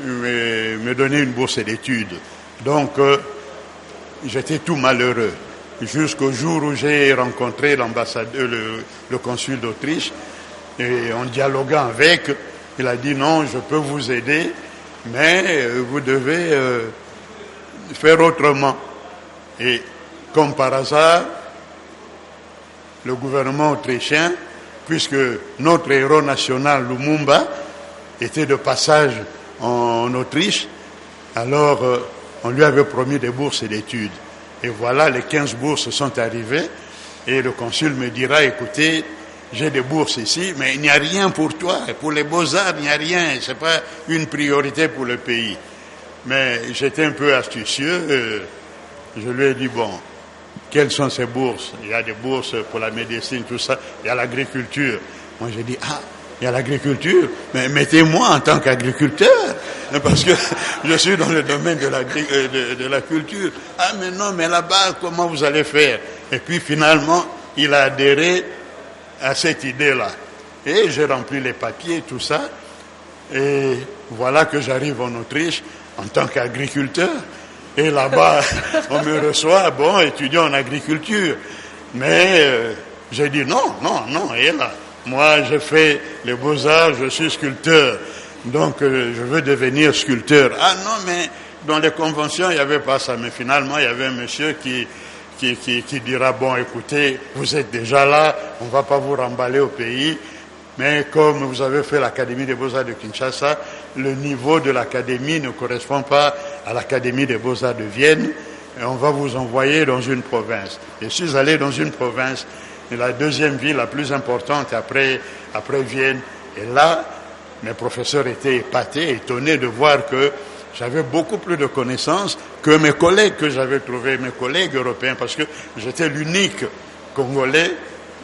me donner une bourse d'études. Donc, j'étais tout malheureux. Jusqu'au jour où j'ai rencontré l'ambassadeur, le consul d'Autriche, et en dialoguant avec, il a dit non, je peux vous aider, mais vous devez faire autrement. Et comme par hasard, le gouvernement autrichien, puisque notre héros national, Lumumba, était de passage en Autriche, alors on lui avait promis des bourses d'études. Et voilà, les 15 bourses sont arrivées, et le consul me dira, écoutez, j'ai des bourses ici, mais il n'y a rien pour toi. Pour les beaux-arts, il n'y a rien. Ce n'est pas une priorité pour le pays. Mais j'étais un peu astucieux. Je lui ai dit, bon, quelles sont ces bourses? Il y a des bourses pour la médecine, tout ça. Il y a l'agriculture. Moi, j'ai dit, ah, il y a l'agriculture. Mais mettez-moi en tant qu'agriculteur. Parce que je suis dans le domaine de la culture. Ah, mais non, mais là-bas, comment vous allez faire? Et puis, finalement, il a adhéré à cette idée-là. Et j'ai rempli les papiers, tout ça. Et voilà que j'arrive en Autriche en tant qu'agriculteur. Et là-bas, on me reçoit, bon, étudiant en agriculture. Mais j'ai dit non. Et là, moi, j'ai fait les beaux-arts, je suis sculpteur. Donc, je veux devenir sculpteur. Ah non, mais dans les conventions, il n'y avait pas ça. Mais finalement, il y avait un monsieur qui dira, bon, écoutez, vous êtes déjà là, on ne va pas vous remballer au pays, mais comme vous avez fait l'Académie des Beaux-Arts de Kinshasa, le niveau de l'Académie ne correspond pas à l'Académie des Beaux-Arts de Vienne, et on va vous envoyer dans une province. Je suis allé dans une province, la deuxième ville la plus importante après Vienne, et là, mes professeurs étaient épatés, étonnés de voir que j'avais beaucoup plus de connaissances que mes collègues que j'avais trouvés, mes collègues européens, parce que j'étais l'unique Congolais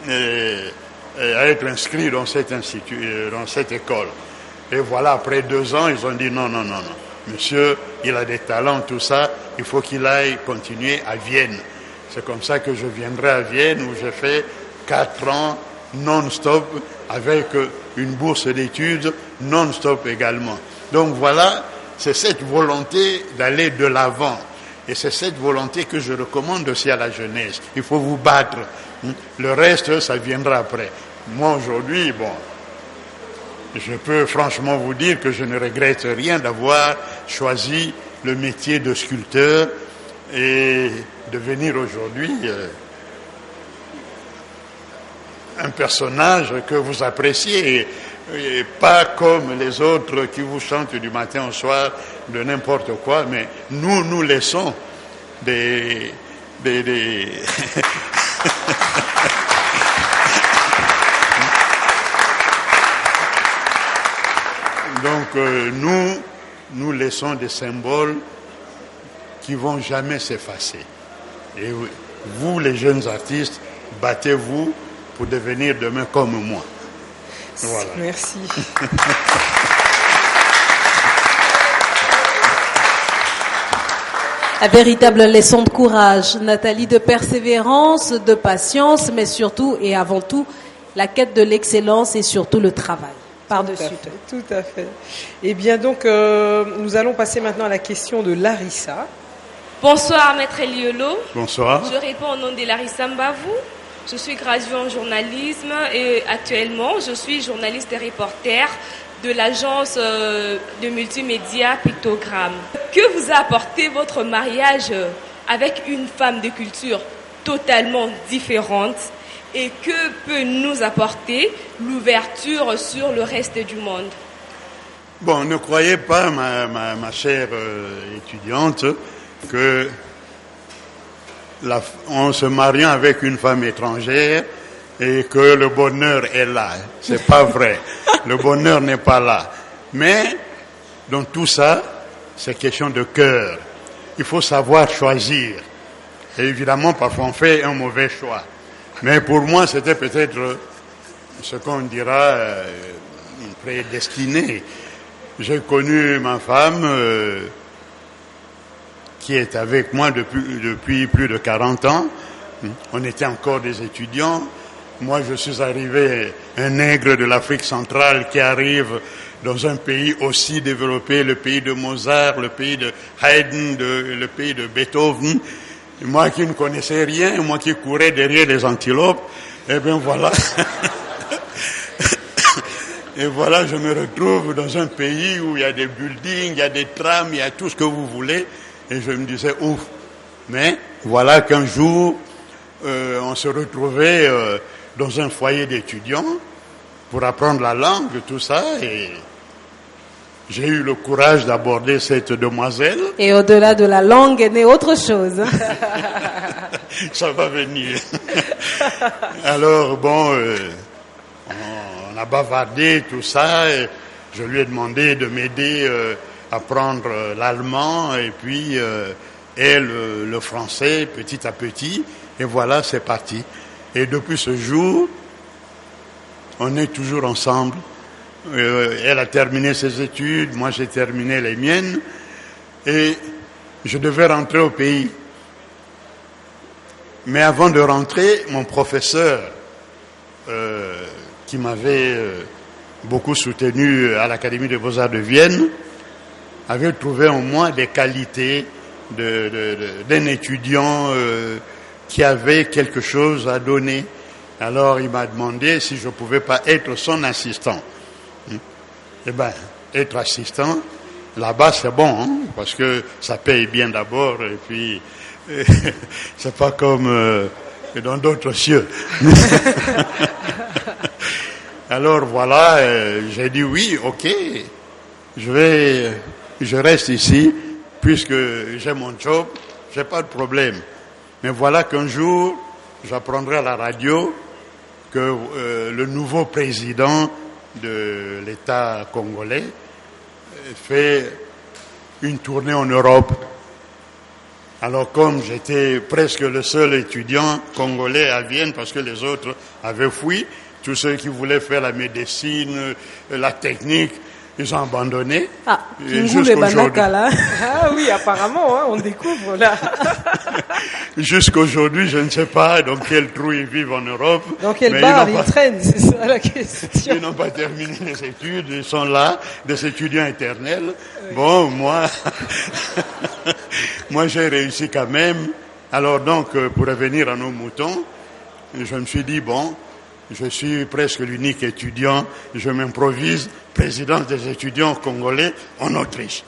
à être inscrit dans cet institut, dans cette école. Et voilà, après 2 ans, ils ont dit non. Monsieur, il a des talents, tout ça, il faut qu'il aille continuer à Vienne. C'est comme ça que je viendrai à Vienne, où j'ai fait 4 ans non-stop, avec une bourse d'études non-stop également. Donc voilà, c'est cette volonté d'aller de l'avant. Et c'est cette volonté que je recommande aussi à la jeunesse. Il faut vous battre. Le reste, ça viendra après. Moi, aujourd'hui, bon, je peux franchement vous dire que je ne regrette rien d'avoir choisi le métier de sculpteur et devenir aujourd'hui un personnage que vous appréciez. Et pas comme les autres qui vous chantent du matin au soir de n'importe quoi, mais nous laissons des Donc nous laissons des symboles qui vont jamais s'effacer. Et vous, les jeunes artistes, battez-vous pour devenir demain comme moi. Voilà. Merci. Un véritable leçon de courage, Nathalie, de persévérance, de patience, mais surtout et avant tout, la quête de l'excellence et surtout le travail. Par-dessus tout à fait. Eh bien donc, nous allons passer maintenant à la question de Larissa. Bonsoir, Maître Eliolo. Bonsoir. Je réponds au nom de Larissa Mbavou. Je suis graduée en journalisme et actuellement, je suis journaliste et reporter de l'agence de multimédia Pictogramme. Que vous a apporté votre mariage avec une femme de culture totalement différente et que peut nous apporter l'ouverture sur le reste du monde? Bon, ne croyez pas, ma chère étudiante, que en se mariant avec une femme étrangère et que le bonheur est là. C'est pas vrai. Le bonheur n'est pas là. Mais dans tout ça, c'est question de cœur. Il faut savoir choisir. Et évidemment, parfois on fait un mauvais choix. Mais pour moi, c'était peut-être ce qu'on dira une prédestinée. J'ai connu ma femme qui est avec moi depuis plus de 40 ans. On était encore des étudiants. Moi, je suis arrivé, un nègre de l'Afrique centrale qui arrive dans un pays aussi développé, le pays de Mozart, le pays de Haydn, le pays de Beethoven. Moi qui ne connaissais rien, moi qui courais derrière les antilopes, eh bien voilà. Et voilà, je me retrouve dans un pays où il y a des buildings, il y a des trams, il y a tout ce que vous voulez. Et je me disais, ouf. Mais voilà qu'un jour, on se retrouvait dans un foyer d'étudiants pour apprendre la langue, tout ça. Et j'ai eu le courage d'aborder cette demoiselle. Et au-delà de la langue est née autre chose. Ça va venir. Alors, bon, on a bavardé, tout ça. Et je lui ai demandé de m'aider à apprendre l'allemand et puis elle le français petit à petit. Et voilà, c'est parti. Et depuis ce jour, on est toujours ensemble. Elle a terminé ses études, moi j'ai terminé les miennes. Et je devais rentrer au pays. Mais avant de rentrer, mon professeur, qui m'avait beaucoup soutenu à l'Académie des Beaux-Arts de Vienne, avait trouvé en moi des qualités d'un étudiant qui avait quelque chose à donner. Alors il m'a demandé si je ne pouvais pas être son assistant. Eh bien, être assistant, là-bas c'est bon, hein, parce que ça paye bien d'abord, et puis c'est pas comme dans d'autres cieux. Alors voilà, j'ai dit oui, ok, je reste ici, puisque j'ai mon job, j'ai pas de problème. Mais voilà qu'un jour, j'apprendrai à la radio que le nouveau président de l'État congolais fait une tournée en Europe. Alors comme j'étais presque le seul étudiant congolais à Vienne, parce que les autres avaient fui, tous ceux qui voulaient faire la médecine, la technique, ils ont abandonné. Ah, là. Ah oui, apparemment, hein, on découvre là. Jusqu'aujourd'hui, je ne sais pas dans quel trou ils vivent en Europe. Dans quel bar ils traînent, c'est ça la question. Ils n'ont pas terminé les études, ils sont là, des étudiants éternels. Oui. Bon, moi j'ai réussi quand même. Alors donc, pour revenir à nos moutons, je me suis dit, bon, je suis presque l'unique étudiant, je m'improvise président des étudiants congolais en Autriche.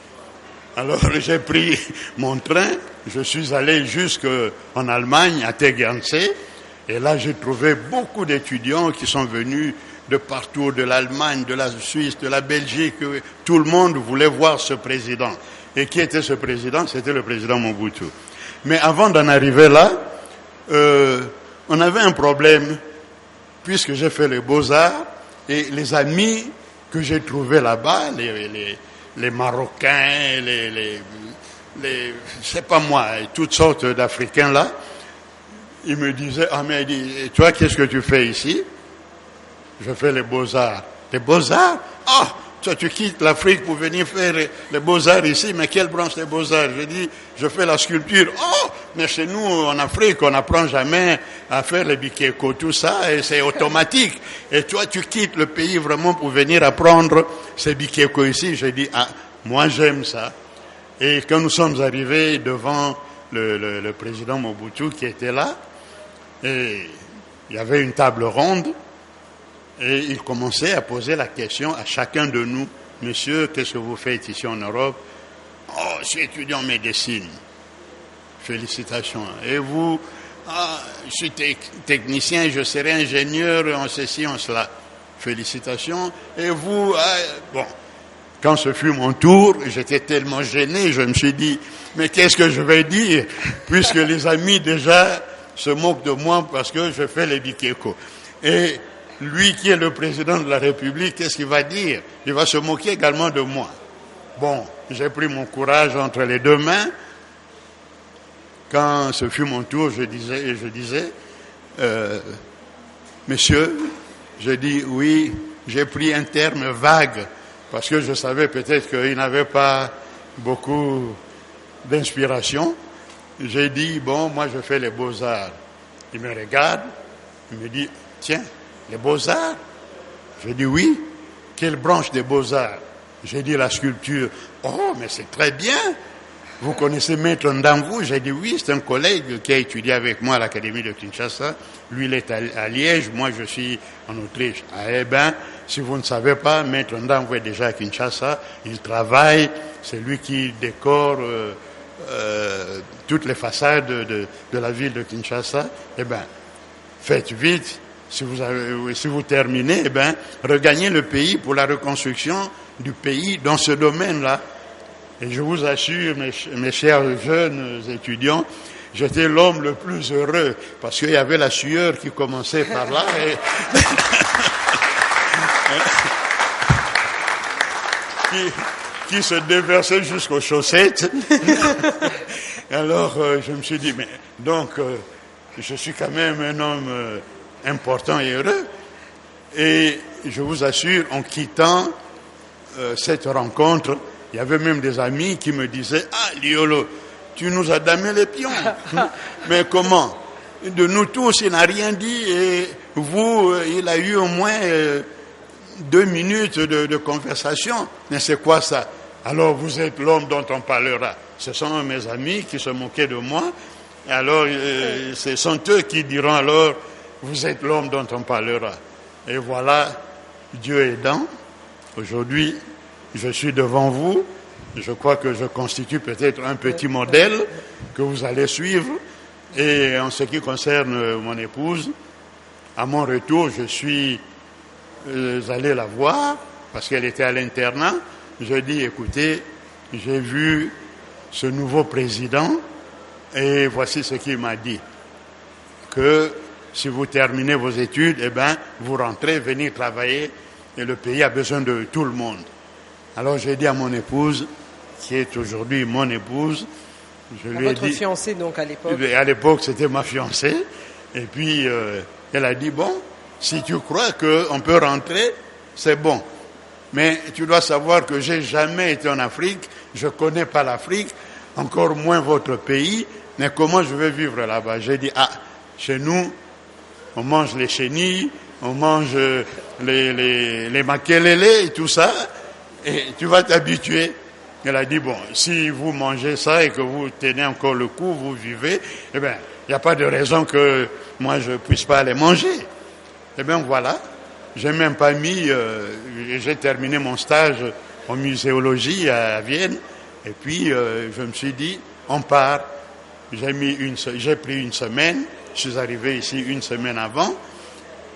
Alors j'ai pris mon train, je suis allé jusqu'en Allemagne, à Tegernsee, et là j'ai trouvé beaucoup d'étudiants qui sont venus de partout, de l'Allemagne, de la Suisse, de la Belgique. Tout le monde voulait voir ce président. Et qui était ce président? C'était le président Mobutu. Mais avant d'en arriver là, on avait un problème, puisque j'ai fait les Beaux-Arts, et les amis que j'ai trouvés là-bas, les Marocains, c'est pas moi, toutes sortes d'Africains là, ils me disaient, ah mais toi qu'est-ce que tu fais ici? Je fais les Beaux-Arts. Les Beaux-Arts? Ah, toi tu quittes l'Afrique pour venir faire les Beaux-Arts ici, mais quelle branche des Beaux-Arts? Je dis, je fais la sculpture. Oh, mais chez nous en Afrique, on n'apprend jamais à faire les bikeko, tout ça, et c'est automatique. Et toi tu quittes le pays vraiment pour venir apprendre ces bikeko ici. Je dis, ah, moi j'aime ça. Et quand nous sommes arrivés devant le président Mobutu qui était là, et il y avait une table ronde, et il commençait à poser la question à chacun de nous, monsieur, qu'est-ce que vous faites ici en Europe? Oh, je suis étudiant en médecine. Félicitations. Et vous? Ah, je suis technicien, je serai ingénieur en ceci, en cela. Félicitations. Et vous? Ah, bon. Quand ce fut mon tour, j'étais tellement gêné, je me suis dit, mais qu'est-ce que je vais dire? Puisque les amis déjà se moquent de moi parce que je fais les bikeko. Et lui qui est le président de la République, qu'est-ce qu'il va dire? Il va se moquer également de moi. Bon, j'ai pris mon courage entre les deux mains. Quand ce fut mon tour, je disais, monsieur, je dis oui, j'ai pris un terme vague, parce que je savais peut-être qu'il n'avait pas beaucoup d'inspiration. J'ai dit, bon, moi je fais les beaux-arts. Il me regarde, il me dit, tiens, les beaux-arts? Je dis oui. Quelle branche des beaux-arts? J'ai dit la sculpture. Oh, mais c'est très bien. Vous connaissez Maître Ndamvu? J'ai dit oui, c'est un collègue qui a étudié avec moi à l'Académie de Kinshasa. Lui, il est à Liège, moi je suis en Autriche. Ah, eh bien, si vous ne savez pas, Maître Ndamvu est déjà à Kinshasa. Il travaille, c'est lui qui décore toutes les façades de la ville de Kinshasa. Eh bien, faites vite. Si vous terminez, eh bien, regagnez le pays pour la reconstruction du pays dans ce domaine-là. Et je vous assure, mes chers jeunes étudiants, j'étais l'homme le plus heureux parce qu'il y avait la sueur qui commençait par là et qui se déversait jusqu'aux chaussettes. Alors, je me suis dit, mais donc, je suis quand même un homme important et heureux. Et je vous assure, en quittant cette rencontre, il y avait même des amis qui me disaient, ah, Liolo, tu nous as damé les pions. Mais comment? De nous tous, il n'a rien dit et vous, il a eu au moins 2 minutes de conversation. Mais c'est quoi ça? Alors vous êtes l'homme dont on parlera. Ce sont mes amis qui se moquaient de moi. Et alors, ce sont eux qui diront alors, vous êtes l'homme dont on parlera. Et voilà, Dieu aidant, aujourd'hui, je suis devant vous. Je crois que je constitue peut-être un petit modèle que vous allez suivre. Et en ce qui concerne mon épouse, à mon retour, je suis allé la voir parce qu'elle était à l'internat. Je dis, écoutez, j'ai vu ce nouveau président et voici ce qu'il m'a dit. Que si vous terminez vos études, eh ben, vous rentrez, venez travailler et le pays a besoin de tout le monde. Alors j'ai dit à mon épouse, qui est aujourd'hui mon épouse, je lui ai dit... Votre fiancée donc à l'époque? À l'époque c'était ma fiancée. Et puis elle a dit, bon, si tu crois qu'on peut rentrer, c'est bon. Mais tu dois savoir que j'ai jamais été en Afrique, je connais pas l'Afrique, encore moins votre pays, mais comment je vais vivre là-bas? J'ai dit, ah, chez nous, on mange les chenilles, on mange les makelele et tout ça, et tu vas t'habituer. Elle a dit, bon, si vous mangez ça et que vous tenez encore le coup, vous vivez, eh bien, il n'y a pas de raison que moi je ne puisse pas les manger. Eh bien, voilà, j'ai même pas mis, j'ai terminé mon stage en muséologie à Vienne, et puis je me suis dit, on part. J'ai pris une semaine, je suis arrivé ici une semaine avant,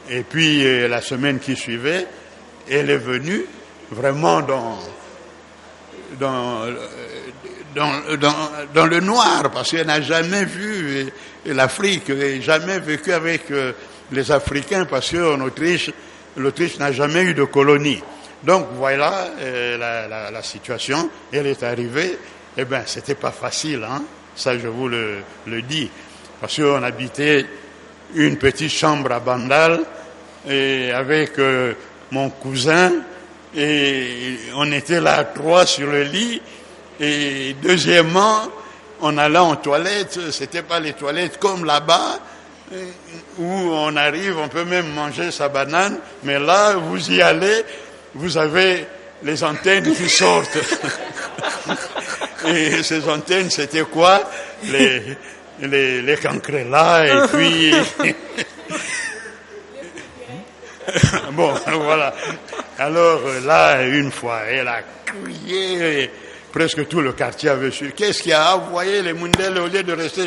et puis la semaine qui suivait, elle est venue vraiment dans le noir, parce qu'elle n'a jamais vu l'Afrique, et jamais vécu avec les Africains, parce qu'en Autriche, l'Autriche n'a jamais eu de colonie. Donc voilà la situation. Elle est arrivée, eh bien c'était pas facile, hein, ça je vous le dis, parce qu'on habitait une petite chambre à Bandal, et avec mon cousin, et on était là 3 sur le lit, et deuxièmement, on allait en toilette, c'était pas les toilettes comme là-bas, où on arrive, on peut même manger sa banane, mais là, vous y allez, vous avez les antennes qui sortent. Et ces antennes, c'était quoi? Les cancrelats, et puis... Bon, voilà. Alors là, une fois, elle a crié, presque tout le quartier avait su. Qu'est-ce qui a envoyé les Mundel au lieu de rester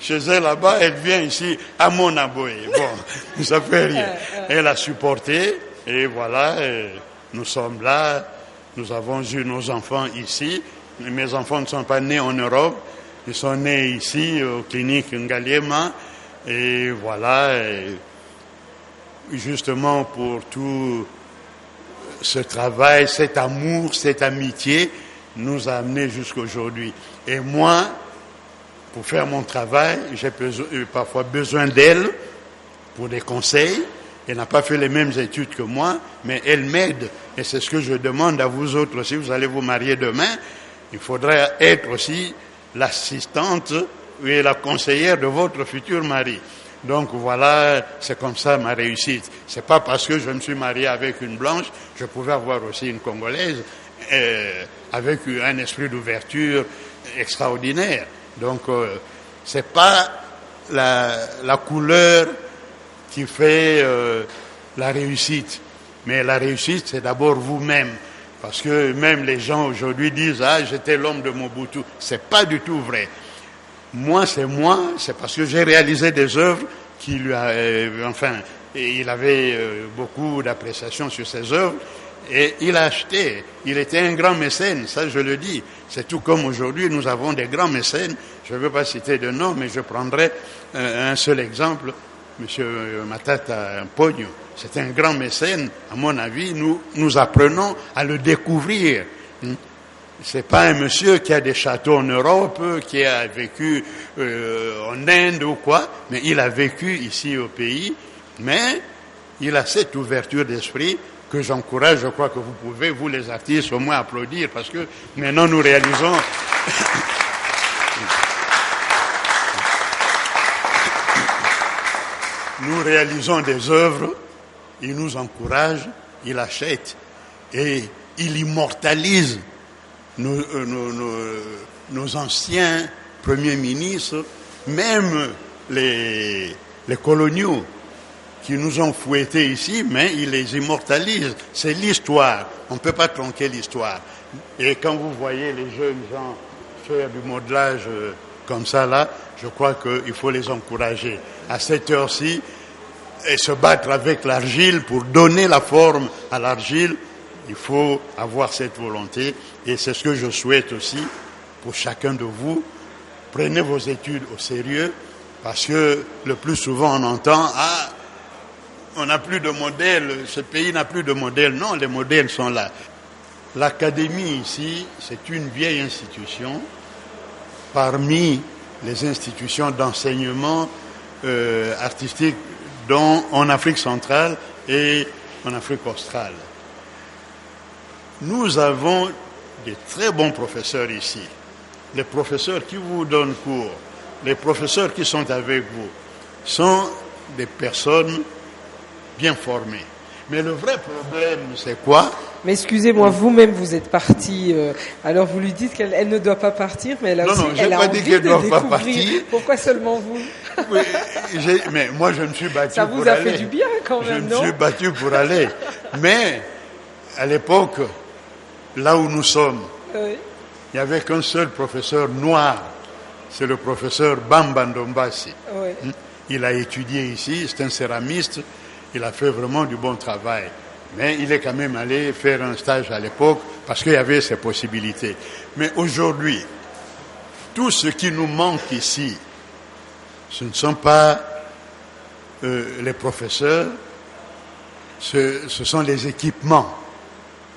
chez elle là-bas? Elle vient ici à Monaboy. Bon, ça fait rien. Elle a supporté, et voilà, nous sommes là, nous avons eu nos enfants ici. Mes enfants ne sont pas nés en Europe, ils sont nés ici, aux cliniques Ngaliema, et voilà, justement pour tout ce travail, cet amour, cette amitié, nous a amenés jusqu'à aujourd'hui. Et moi, pour faire mon travail, j'ai parfois besoin d'elle pour des conseils. Elle n'a pas fait les mêmes études que moi, mais elle m'aide. Et c'est ce que je demande à vous autres. Si vous allez vous marier demain, il faudra être aussi l'assistante et la conseillère de votre futur mari. Donc voilà, c'est comme ça ma réussite. C'est pas parce que je me suis marié avec une blanche, je pouvais avoir aussi une congolaise avec un esprit d'ouverture extraordinaire. Donc c'est pas la couleur qui fait la réussite, mais la réussite c'est d'abord vous-même. Parce que même les gens aujourd'hui disent « Ah, j'étais l'homme de Mobutu ». C'est pas du tout vrai. Moi, c'est parce que j'ai réalisé des œuvres qui lui il avait beaucoup d'appréciation sur ses œuvres et il a acheté. Il était un grand mécène, ça je le dis. C'est tout comme aujourd'hui, nous avons des grands mécènes. Je ne veux pas citer de nom, mais je prendrai un seul exemple. Monsieur Matata Pogno, c'est un grand mécène. À mon avis, nous apprenons à le découvrir. C'est pas un monsieur qui a des châteaux en Europe, qui a vécu en Inde ou quoi, mais il a vécu ici au pays. Mais il a cette ouverture d'esprit que j'encourage. Je crois que vous pouvez, vous les artistes, au moins applaudir, parce que maintenant nous réalisons... Nous réalisons des œuvres, il nous encourage, il achète et il immortalise nos anciens premiers ministres, même les coloniaux qui nous ont fouettés ici, mais il les immortalise. C'est l'histoire, on ne peut pas tronquer l'histoire. Et quand vous voyez les jeunes gens faire du modelage comme ça là, je crois qu'il faut les encourager. À cette heure-ci, et se battre avec l'argile pour donner la forme à l'argile, il faut avoir cette volonté. Et c'est ce que je souhaite aussi pour chacun de vous. Prenez vos études au sérieux, parce que le plus souvent on entend « Ah, on n'a plus de modèles, ce pays n'a plus de modèles ». Non, les modèles sont là. L'académie ici, c'est une vieille institution parmi les institutions d'enseignement artistique dont en Afrique centrale et en Afrique australe. Nous avons de très bons professeurs ici. Les professeurs qui vous donnent cours, les professeurs qui sont avec vous, sont des personnes bien formées. Mais le vrai problème, c'est quoi? Mais excusez-moi, vous-même, vous êtes parti. Alors vous lui dites qu'elle ne doit pas partir, mais elle a aussi, elle a envie de découvrir. Pourquoi seulement vous? Oui, mais moi, je me suis battu pour aller. Ça vous a fait du bien quand même, non? Je me suis battu pour aller. Mais à l'époque, là où nous sommes, il n'y avait qu'un seul professeur noir. C'est le professeur Bamba Ndombasi. Oui. Il a étudié ici, c'est un céramiste. Il a fait vraiment du bon travail. Mais il est quand même allé faire un stage à l'époque parce qu'il y avait ces possibilités. Mais aujourd'hui, tout ce qui nous manque ici, ce ne sont pas les professeurs, ce sont les équipements.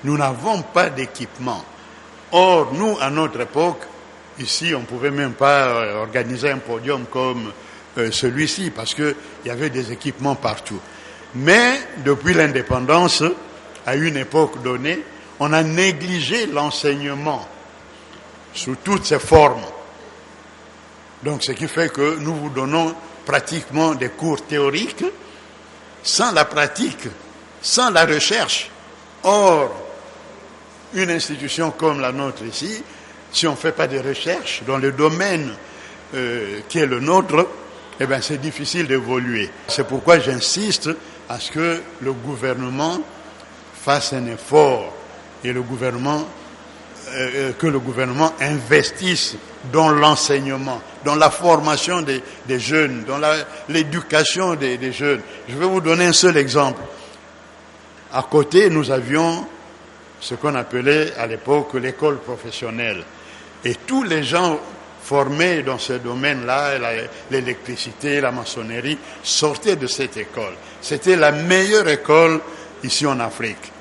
Nous n'avons pas d'équipement. Or, nous, à notre époque, ici, on ne pouvait même pas organiser un podium comme celui-ci parce qu'il y avait des équipements partout. Mais depuis l'indépendance, à une époque donnée, on a négligé l'enseignement sous toutes ses formes. Donc ce qui fait que nous vous donnons pratiquement des cours théoriques sans la pratique, sans la recherche. Or, une institution comme la nôtre ici, si on ne fait pas de recherche dans le domaine qui est le nôtre, eh bien c'est difficile d'évoluer. C'est pourquoi j'insiste à ce que le gouvernement fasse un effort et que le gouvernement investisse dans l'enseignement, dans la formation des jeunes, dans l'éducation des jeunes. Je vais vous donner un seul exemple. À côté, nous avions ce qu'on appelait à l'époque l'école professionnelle. Et tous les gens formés dans ce domaine-là, l'électricité, la maçonnerie, sortaient de cette école. C'était la meilleure école ici en Afrique.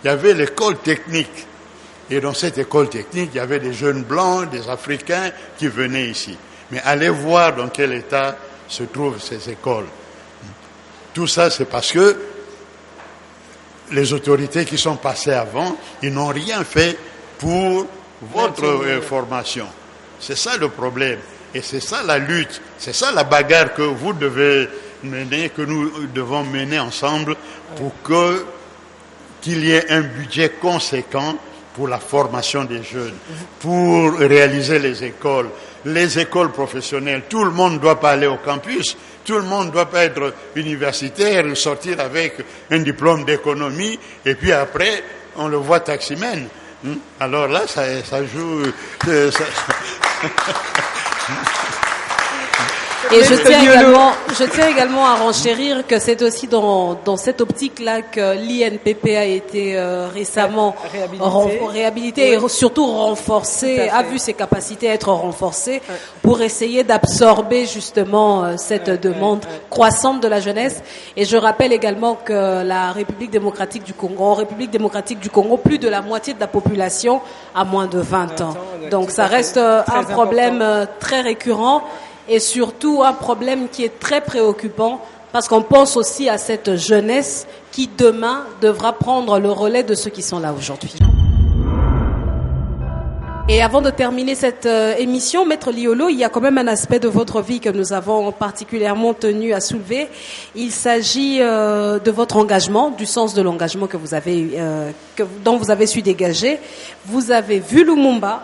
Il y avait l'école technique Et dans cette école technique, il y avait des jeunes blancs, des Africains qui venaient ici. Mais allez voir dans quel état se trouvent ces écoles. Tout ça, c'est parce que les autorités qui sont passées avant, ils n'ont rien fait pour votre formation. C'est ça le problème. Et c'est ça la lutte. C'est ça la bagarre que vous devez mener, que nous devons mener ensemble pour qu'il y ait un budget conséquent pour la formation des jeunes, pour réaliser les écoles professionnelles. Tout le monde ne doit pas aller au campus, tout le monde ne doit pas être universitaire, sortir avec un diplôme d'économie, et puis après, on le voit taximène. Alors là, ça joue... Et je tiens également à renchérir que c'est aussi dans cette optique-là que l'INPP a été récemment réhabilité et surtout renforcé, a vu ses capacités être renforcées pour essayer d'absorber justement cette demande croissante de la jeunesse. Et je rappelle également que la République démocratique du Congo, plus de la moitié de la population a moins de 20 ans. Donc ça reste un problème très récurrent. Et surtout un problème qui est très préoccupant parce qu'on pense aussi à cette jeunesse qui demain devra prendre le relais de ceux qui sont là aujourd'hui. Et avant de terminer cette émission, Maître Liolo, il y a quand même un aspect de votre vie que nous avons particulièrement tenu à soulever. Il s'agit de votre engagement, du sens de l'engagement que vous avez, dont vous avez su dégager. Vous avez vu Lumumba,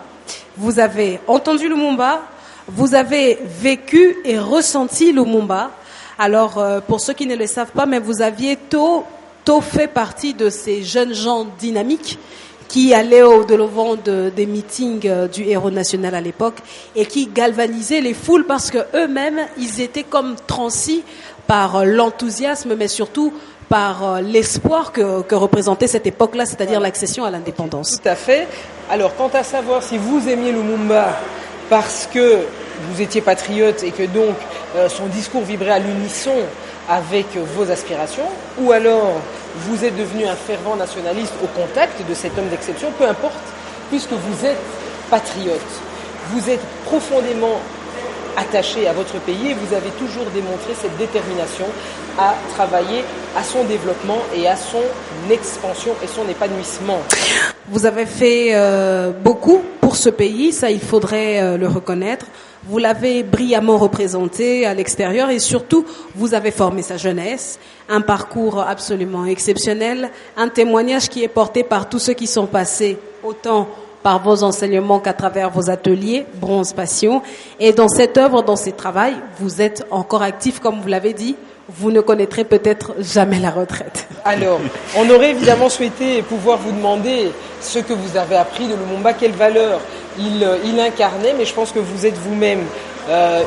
vous avez entendu Lumumba, vous avez vécu et ressenti Lumumba. Alors, pour ceux qui ne le savent pas, mais vous aviez tôt fait partie de ces jeunes gens dynamiques qui allaient au-devant des meetings du héros national à l'époque et qui galvanisaient les foules parce que eux-mêmes, ils étaient comme transis par l'enthousiasme, mais surtout par l'espoir que représentait cette époque-là, c'est-à-dire l'accession à l'indépendance. Tout à fait. Alors, quant à savoir si vous aimiez Lumumba parce que vous étiez patriote et que donc son discours vibrait à l'unisson avec vos aspirations, ou alors vous êtes devenu un fervent nationaliste au contact de cet homme d'exception, peu importe, puisque vous êtes patriote, vous êtes profondément attaché à votre pays et vous avez toujours démontré cette détermination à travailler à son développement et à son expansion et son épanouissement. Vous avez fait beaucoup pour ce pays, ça il faudrait le reconnaître. Vous l'avez brillamment représenté à l'extérieur et surtout, vous avez formé sa jeunesse, un parcours absolument exceptionnel, un témoignage qui est porté par tous ceux qui sont passés, autant par vos enseignements qu'à travers vos ateliers, Bronze Passion. Et dans cette œuvre, dans ces travaux, vous êtes encore actif, comme vous l'avez dit. Vous ne connaîtrez peut-être jamais la retraite. Alors, on aurait évidemment souhaité pouvoir vous demander ce que vous avez appris de Lumumba, quelle valeur il incarnait, mais je pense que vous êtes vous-même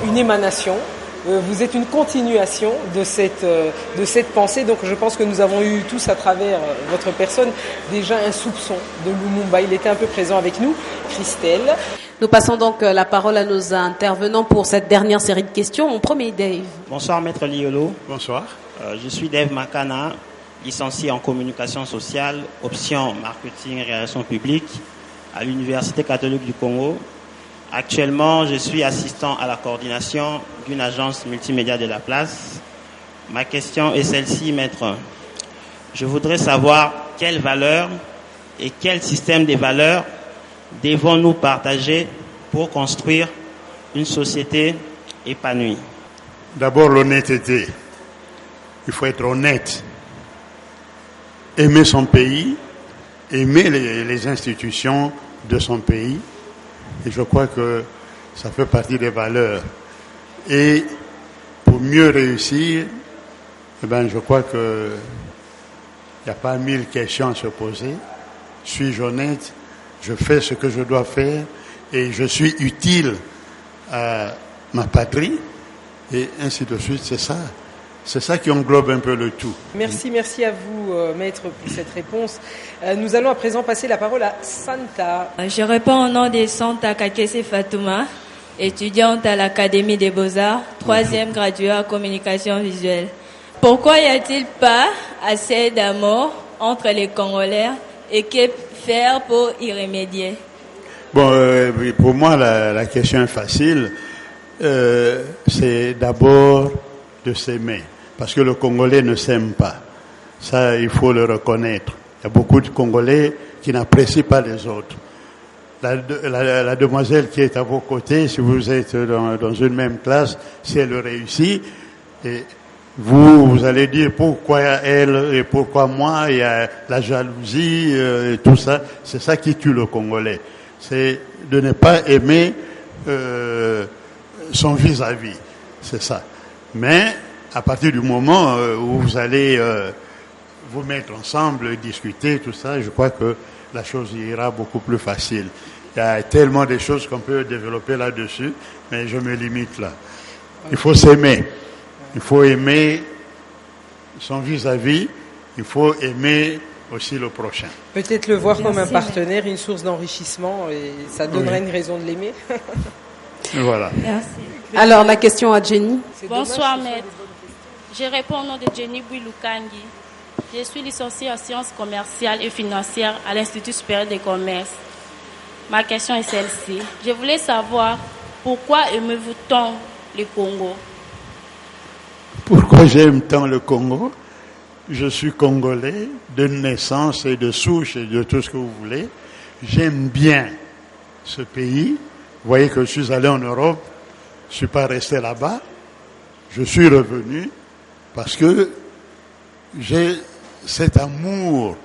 une émanation, vous êtes une continuation de cette pensée. Donc je pense que nous avons eu tous à travers votre personne déjà un soupçon de Lumumba. Il était un peu présent avec nous. Christelle. Nous passons donc la parole à nos intervenants pour cette dernière série de questions. En premier, Dave. Bonsoir, Maître Liolo. Bonsoir. Je suis Dave Makana, licencié en communication sociale, option marketing et relations publiques à l'Université catholique du Congo. Actuellement, je suis assistant à la coordination d'une agence multimédia de la place. Ma question est celle-ci, Maître. Je voudrais savoir quelles valeurs et quel système de valeurs devons-nous partager pour construire une société épanouie. D'abord, l'honnêteté. Il faut être honnête. Aimer son pays, aimer les institutions de son pays. Et je crois que ça fait partie des valeurs. Et pour mieux réussir, je crois que il n'y a pas 1000 questions à se poser. Suis-je honnête? Je fais ce que je dois faire et je suis utile à ma patrie et ainsi de suite. C'est ça qui englobe un peu le tout. Merci à vous, Maître, pour cette réponse. Nous allons à présent passer la parole à Santa. Je réponds au nom de Santa Kakese Fatouma, étudiante à l'Académie des Beaux-Arts, 3e graduée en communication visuelle. Pourquoi y a-t-il pas assez d'amour entre les Congolais et que faire pour y remédier? Bon, pour moi, la question est facile. C'est d'abord de s'aimer. Parce que le Congolais ne s'aime pas. Ça, il faut le reconnaître. Il y a beaucoup de Congolais qui n'apprécient pas les autres. La demoiselle qui est à vos côtés, si vous êtes dans une même classe, si elle réussit, et vous allez dire pourquoi elle et pourquoi moi, il y a la jalousie et tout ça. C'est ça qui tue le Congolais. C'est de ne pas aimer son vis-à-vis. C'est ça. Mais à partir du moment où vous allez vous mettre ensemble, discuter, tout ça, je crois que la chose ira beaucoup plus facile. Il y a tellement de choses qu'on peut développer là-dessus, mais je me limite là. Il faut s'aimer. Il faut aimer son vis-à-vis. Il faut aimer aussi le prochain. Peut-être le voir comme un partenaire, une source d'enrichissement, et ça donnerait une raison de l'aimer. Voilà. Merci. Alors, la question à Jenny. Bonsoir, maître. Je réponds au nom de Jenny Bouiloukangi. Je suis licenciée en sciences commerciales et financières à l'Institut supérieur des commerces. Ma question est celle-ci. Je voulais savoir pourquoi aimez-vous tant le Congo? Pourquoi j'aime tant le Congo? Je suis congolais de naissance et de souche et de tout ce que vous voulez. J'aime bien ce pays. Vous voyez que je suis allé en Europe. Je ne suis pas resté là-bas. Je suis revenu parce que j'ai cet amour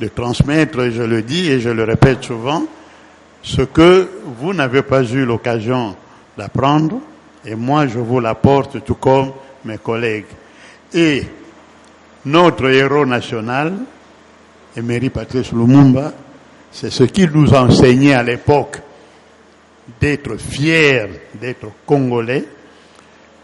de transmettre, et je le dis et je le répète souvent, ce que vous n'avez pas eu l'occasion d'apprendre, et moi je vous l'apporte tout comme mes collègues. Et notre héros national, Emery Patrice Lumumba, c'est ce qu'il nous a enseigné à l'époque, d'être fier d'être congolais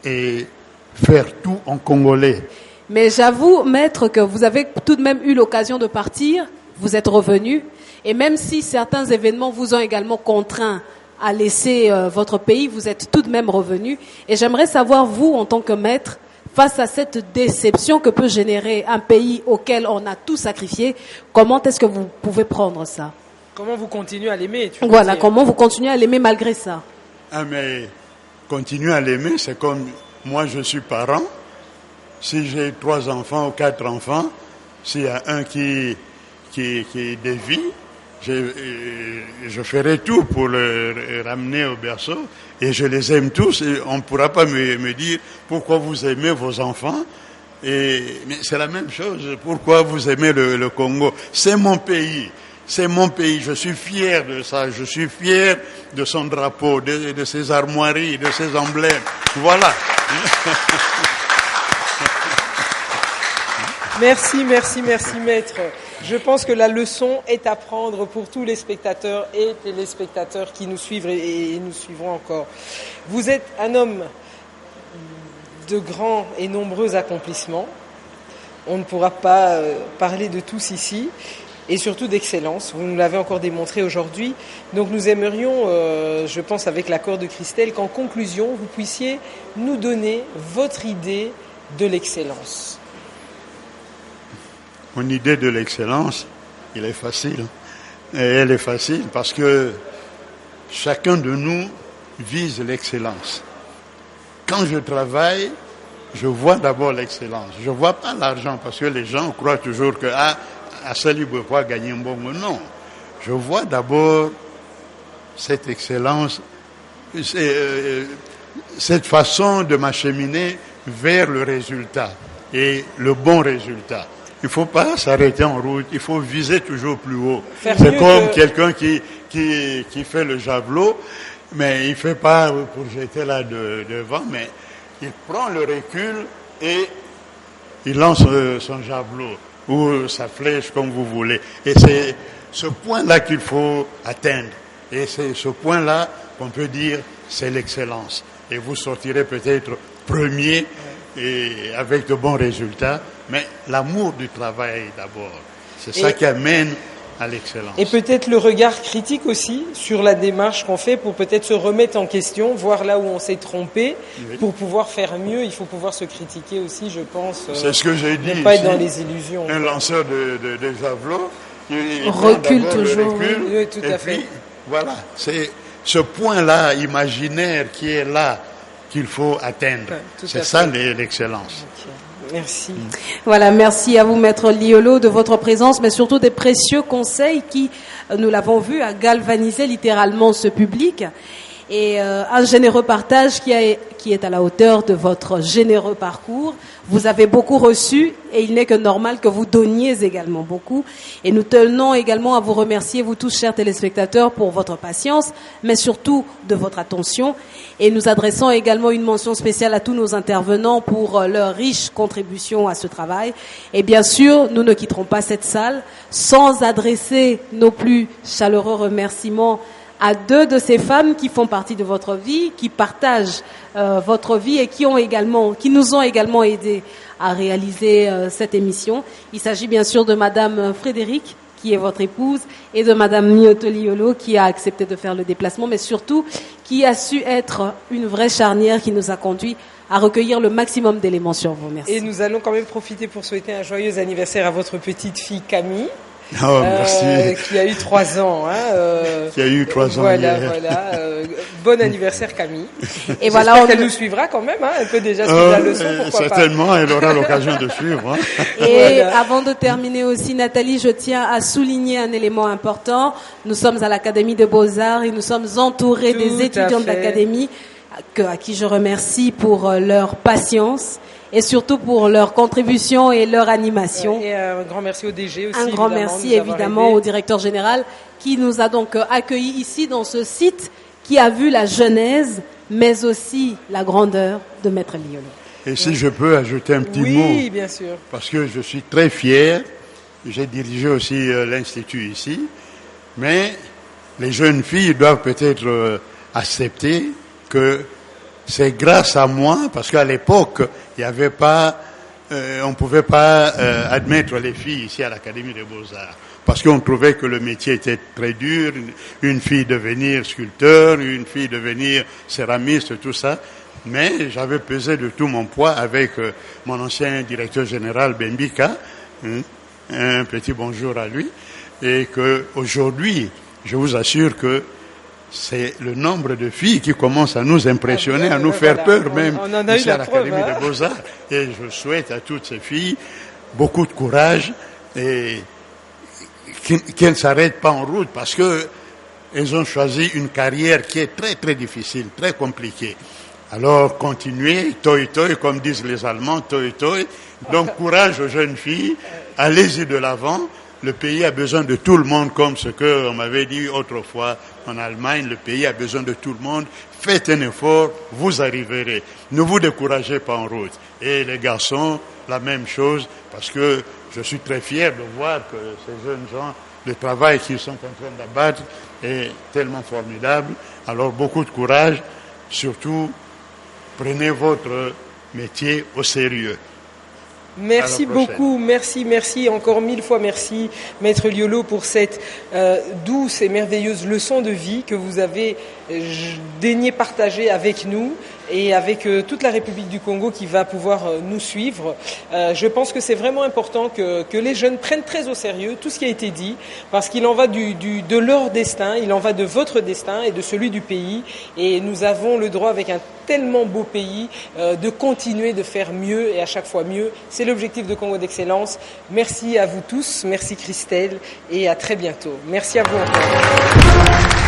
et faire tout en congolais. Mais j'avoue, maître, que vous avez tout de même eu l'occasion de partir, vous êtes revenu, et même si certains événements vous ont également contraint à laisser votre pays, vous êtes tout de même revenu. Et j'aimerais savoir, vous, en tant que maître, face à cette déception que peut générer un pays auquel on a tout sacrifié, comment est-ce que vous pouvez prendre ça? Comment vous continuez à l'aimer? Voilà, comment vous continuez à l'aimer malgré ça? Ah, mais continuer à l'aimer, c'est comme moi je suis parent. Si j'ai 3 enfants ou 4 enfants, s'il y a un qui dévie, je ferai tout pour le ramener au berceau, et je les aime tous, et on ne pourra pas me dire pourquoi vous aimez vos enfants. Mais c'est la même chose, pourquoi vous aimez le Congo? C'est mon pays. C'est mon pays, je suis fier de ça, je suis fier de son drapeau, de ses armoiries, de ses emblèmes. Voilà. Merci, maître. Je pense que la leçon est à prendre pour tous les spectateurs et téléspectateurs qui nous suivent et nous suivront encore. Vous êtes un homme de grands et nombreux accomplissements. On ne pourra pas parler de tous ici. Et surtout d'excellence. Vous nous l'avez encore démontré aujourd'hui. Donc nous aimerions, je pense avec l'accord de Christelle, qu'en conclusion, vous puissiez nous donner votre idée de l'excellence. Mon idée de l'excellence, elle est facile. Et elle est facile parce que chacun de nous vise l'excellence. Quand je travaille, je vois d'abord l'excellence. Je ne vois pas l'argent parce que les gens croient toujours que à Sali Bouekwa gagner un bon. Non. Je vois d'abord cette excellence, cette façon de m'acheminer vers le résultat et le bon résultat. Il ne faut pas s'arrêter en route, il faut viser toujours plus haut. C'est comme quelqu'un qui fait le javelot, mais il ne fait pas pour jeter là devant, mais il prend le recul et il lance son javelot ou sa flèche comme vous voulez. Et c'est ce point-là qu'il faut atteindre. Et c'est ce point-là qu'on peut dire c'est l'excellence. Et vous sortirez peut-être premier et avec de bons résultats, mais l'amour du travail d'abord. C'est ça qui amène à l'excellence. Et peut-être le regard critique aussi sur la démarche qu'on fait pour peut-être se remettre en question, voir là où on s'est trompé, oui. Pour pouvoir faire mieux, il faut pouvoir se critiquer aussi, je pense. C'est ce que j'ai dit. Ne pas être dans les illusions. Un lanceur de javelot, recule toujours. Oui, tout à fait. Puis, voilà, c'est ce point-là imaginaire qui est là qu'il faut atteindre. C'est ça l'excellence. Merci. Voilà, merci à vous, Maître Liolo, de votre présence, mais surtout des précieux conseils qui, nous l'avons vu, a galvanisé littéralement ce public. Et un généreux partage qui est à la hauteur de votre généreux parcours. Vous avez beaucoup reçu et il n'est que normal que vous donniez également beaucoup. Et nous tenons également à vous remercier, vous tous, chers téléspectateurs, pour votre patience, mais surtout de votre attention. Et nous adressons également une mention spéciale à tous nos intervenants pour leur riche contribution à ce travail. Et bien sûr, nous ne quitterons pas cette salle sans adresser nos plus chaleureux remerciements à deux de ces femmes qui font partie de votre vie, qui partagent votre vie et qui nous ont également aidés à réaliser cette émission. Il s'agit bien sûr de Madame Frédéric, qui est votre épouse, et de Madame Nyoto Liolo, qui a accepté de faire le déplacement, mais surtout qui a su être une vraie charnière qui nous a conduit à recueillir le maximum d'éléments sur vous. Merci. Et nous allons quand même profiter pour souhaiter un joyeux anniversaire à votre petite fille Camille. Oh, merci. Qui a eu 3 ans. Qui a eu 3 ans voilà, hier. Voilà. Bon anniversaire Camille. Et voilà, j'espère qu'elle nous suivra quand même. Elle peut déjà suivre la leçon, pourquoi certainement, pas. Elle aura l'occasion de suivre. Et avant de terminer aussi, Nathalie, je tiens à souligner un élément important. Nous sommes à l'Académie de Beaux-Arts et nous sommes entourés des étudiants de l'Académie à qui je remercie pour leur patience et surtout pour leur contribution et leur animation. Et un grand merci au DG aussi. Un grand merci évidemment au directeur général qui nous a donc accueillis ici dans ce site qui a vu la genèse, mais aussi la grandeur de Maître Liolo. Et si je peux ajouter un petit mot. Oui, bien sûr. Parce que je suis très fier. J'ai dirigé aussi l'Institut ici. Mais les jeunes filles doivent peut-être accepter que c'est grâce à moi, parce qu'à l'époque, il n'y avait pas, on pouvait pas admettre les filles ici à l'Académie des Beaux-Arts, parce qu'on trouvait que le métier était très dur, une fille devenir sculpteur, une fille devenir céramiste, tout ça. Mais j'avais pesé de tout mon poids avec mon ancien directeur général Bembika, un petit bonjour à lui, et que aujourd'hui, je vous assure que c'est le nombre de filles qui commence à nous impressionner, à nous faire peur même ici à l'Académie des Beaux-Arts. Et je souhaite à toutes ces filles beaucoup de courage et qu'elles ne s'arrêtent pas en route parce que elles ont choisi une carrière qui est très très difficile, très compliquée. Alors continuez, toi, comme disent les Allemands, toi. Donc courage aux jeunes filles, allez-y de l'avant. Le pays a besoin de tout le monde, comme ce qu'on m'avait dit autrefois en Allemagne. Le pays a besoin de tout le monde. Faites un effort, vous arriverez. Ne vous découragez pas en route. Et les garçons, la même chose, parce que je suis très fier de voir que ces jeunes gens, le travail qu'ils sont en train d'abattre est tellement formidable. Alors beaucoup de courage. Surtout, prenez votre métier au sérieux. Merci beaucoup, merci, encore 1000 fois merci, Maître Liolo, pour cette douce et merveilleuse leçon de vie que vous avez daigné partager avec nous et avec toute la République du Congo qui va pouvoir nous suivre. Je pense que c'est vraiment important que les jeunes prennent très au sérieux tout ce qui a été dit, parce qu'il en va de leur destin, il en va de votre destin et de celui du pays. Et nous avons le droit, avec un tellement beau pays, de continuer de faire mieux et à chaque fois mieux. C'est l'objectif de Congo d'Excellence. Merci à vous tous, merci Christelle et à très bientôt. Merci à vous encore.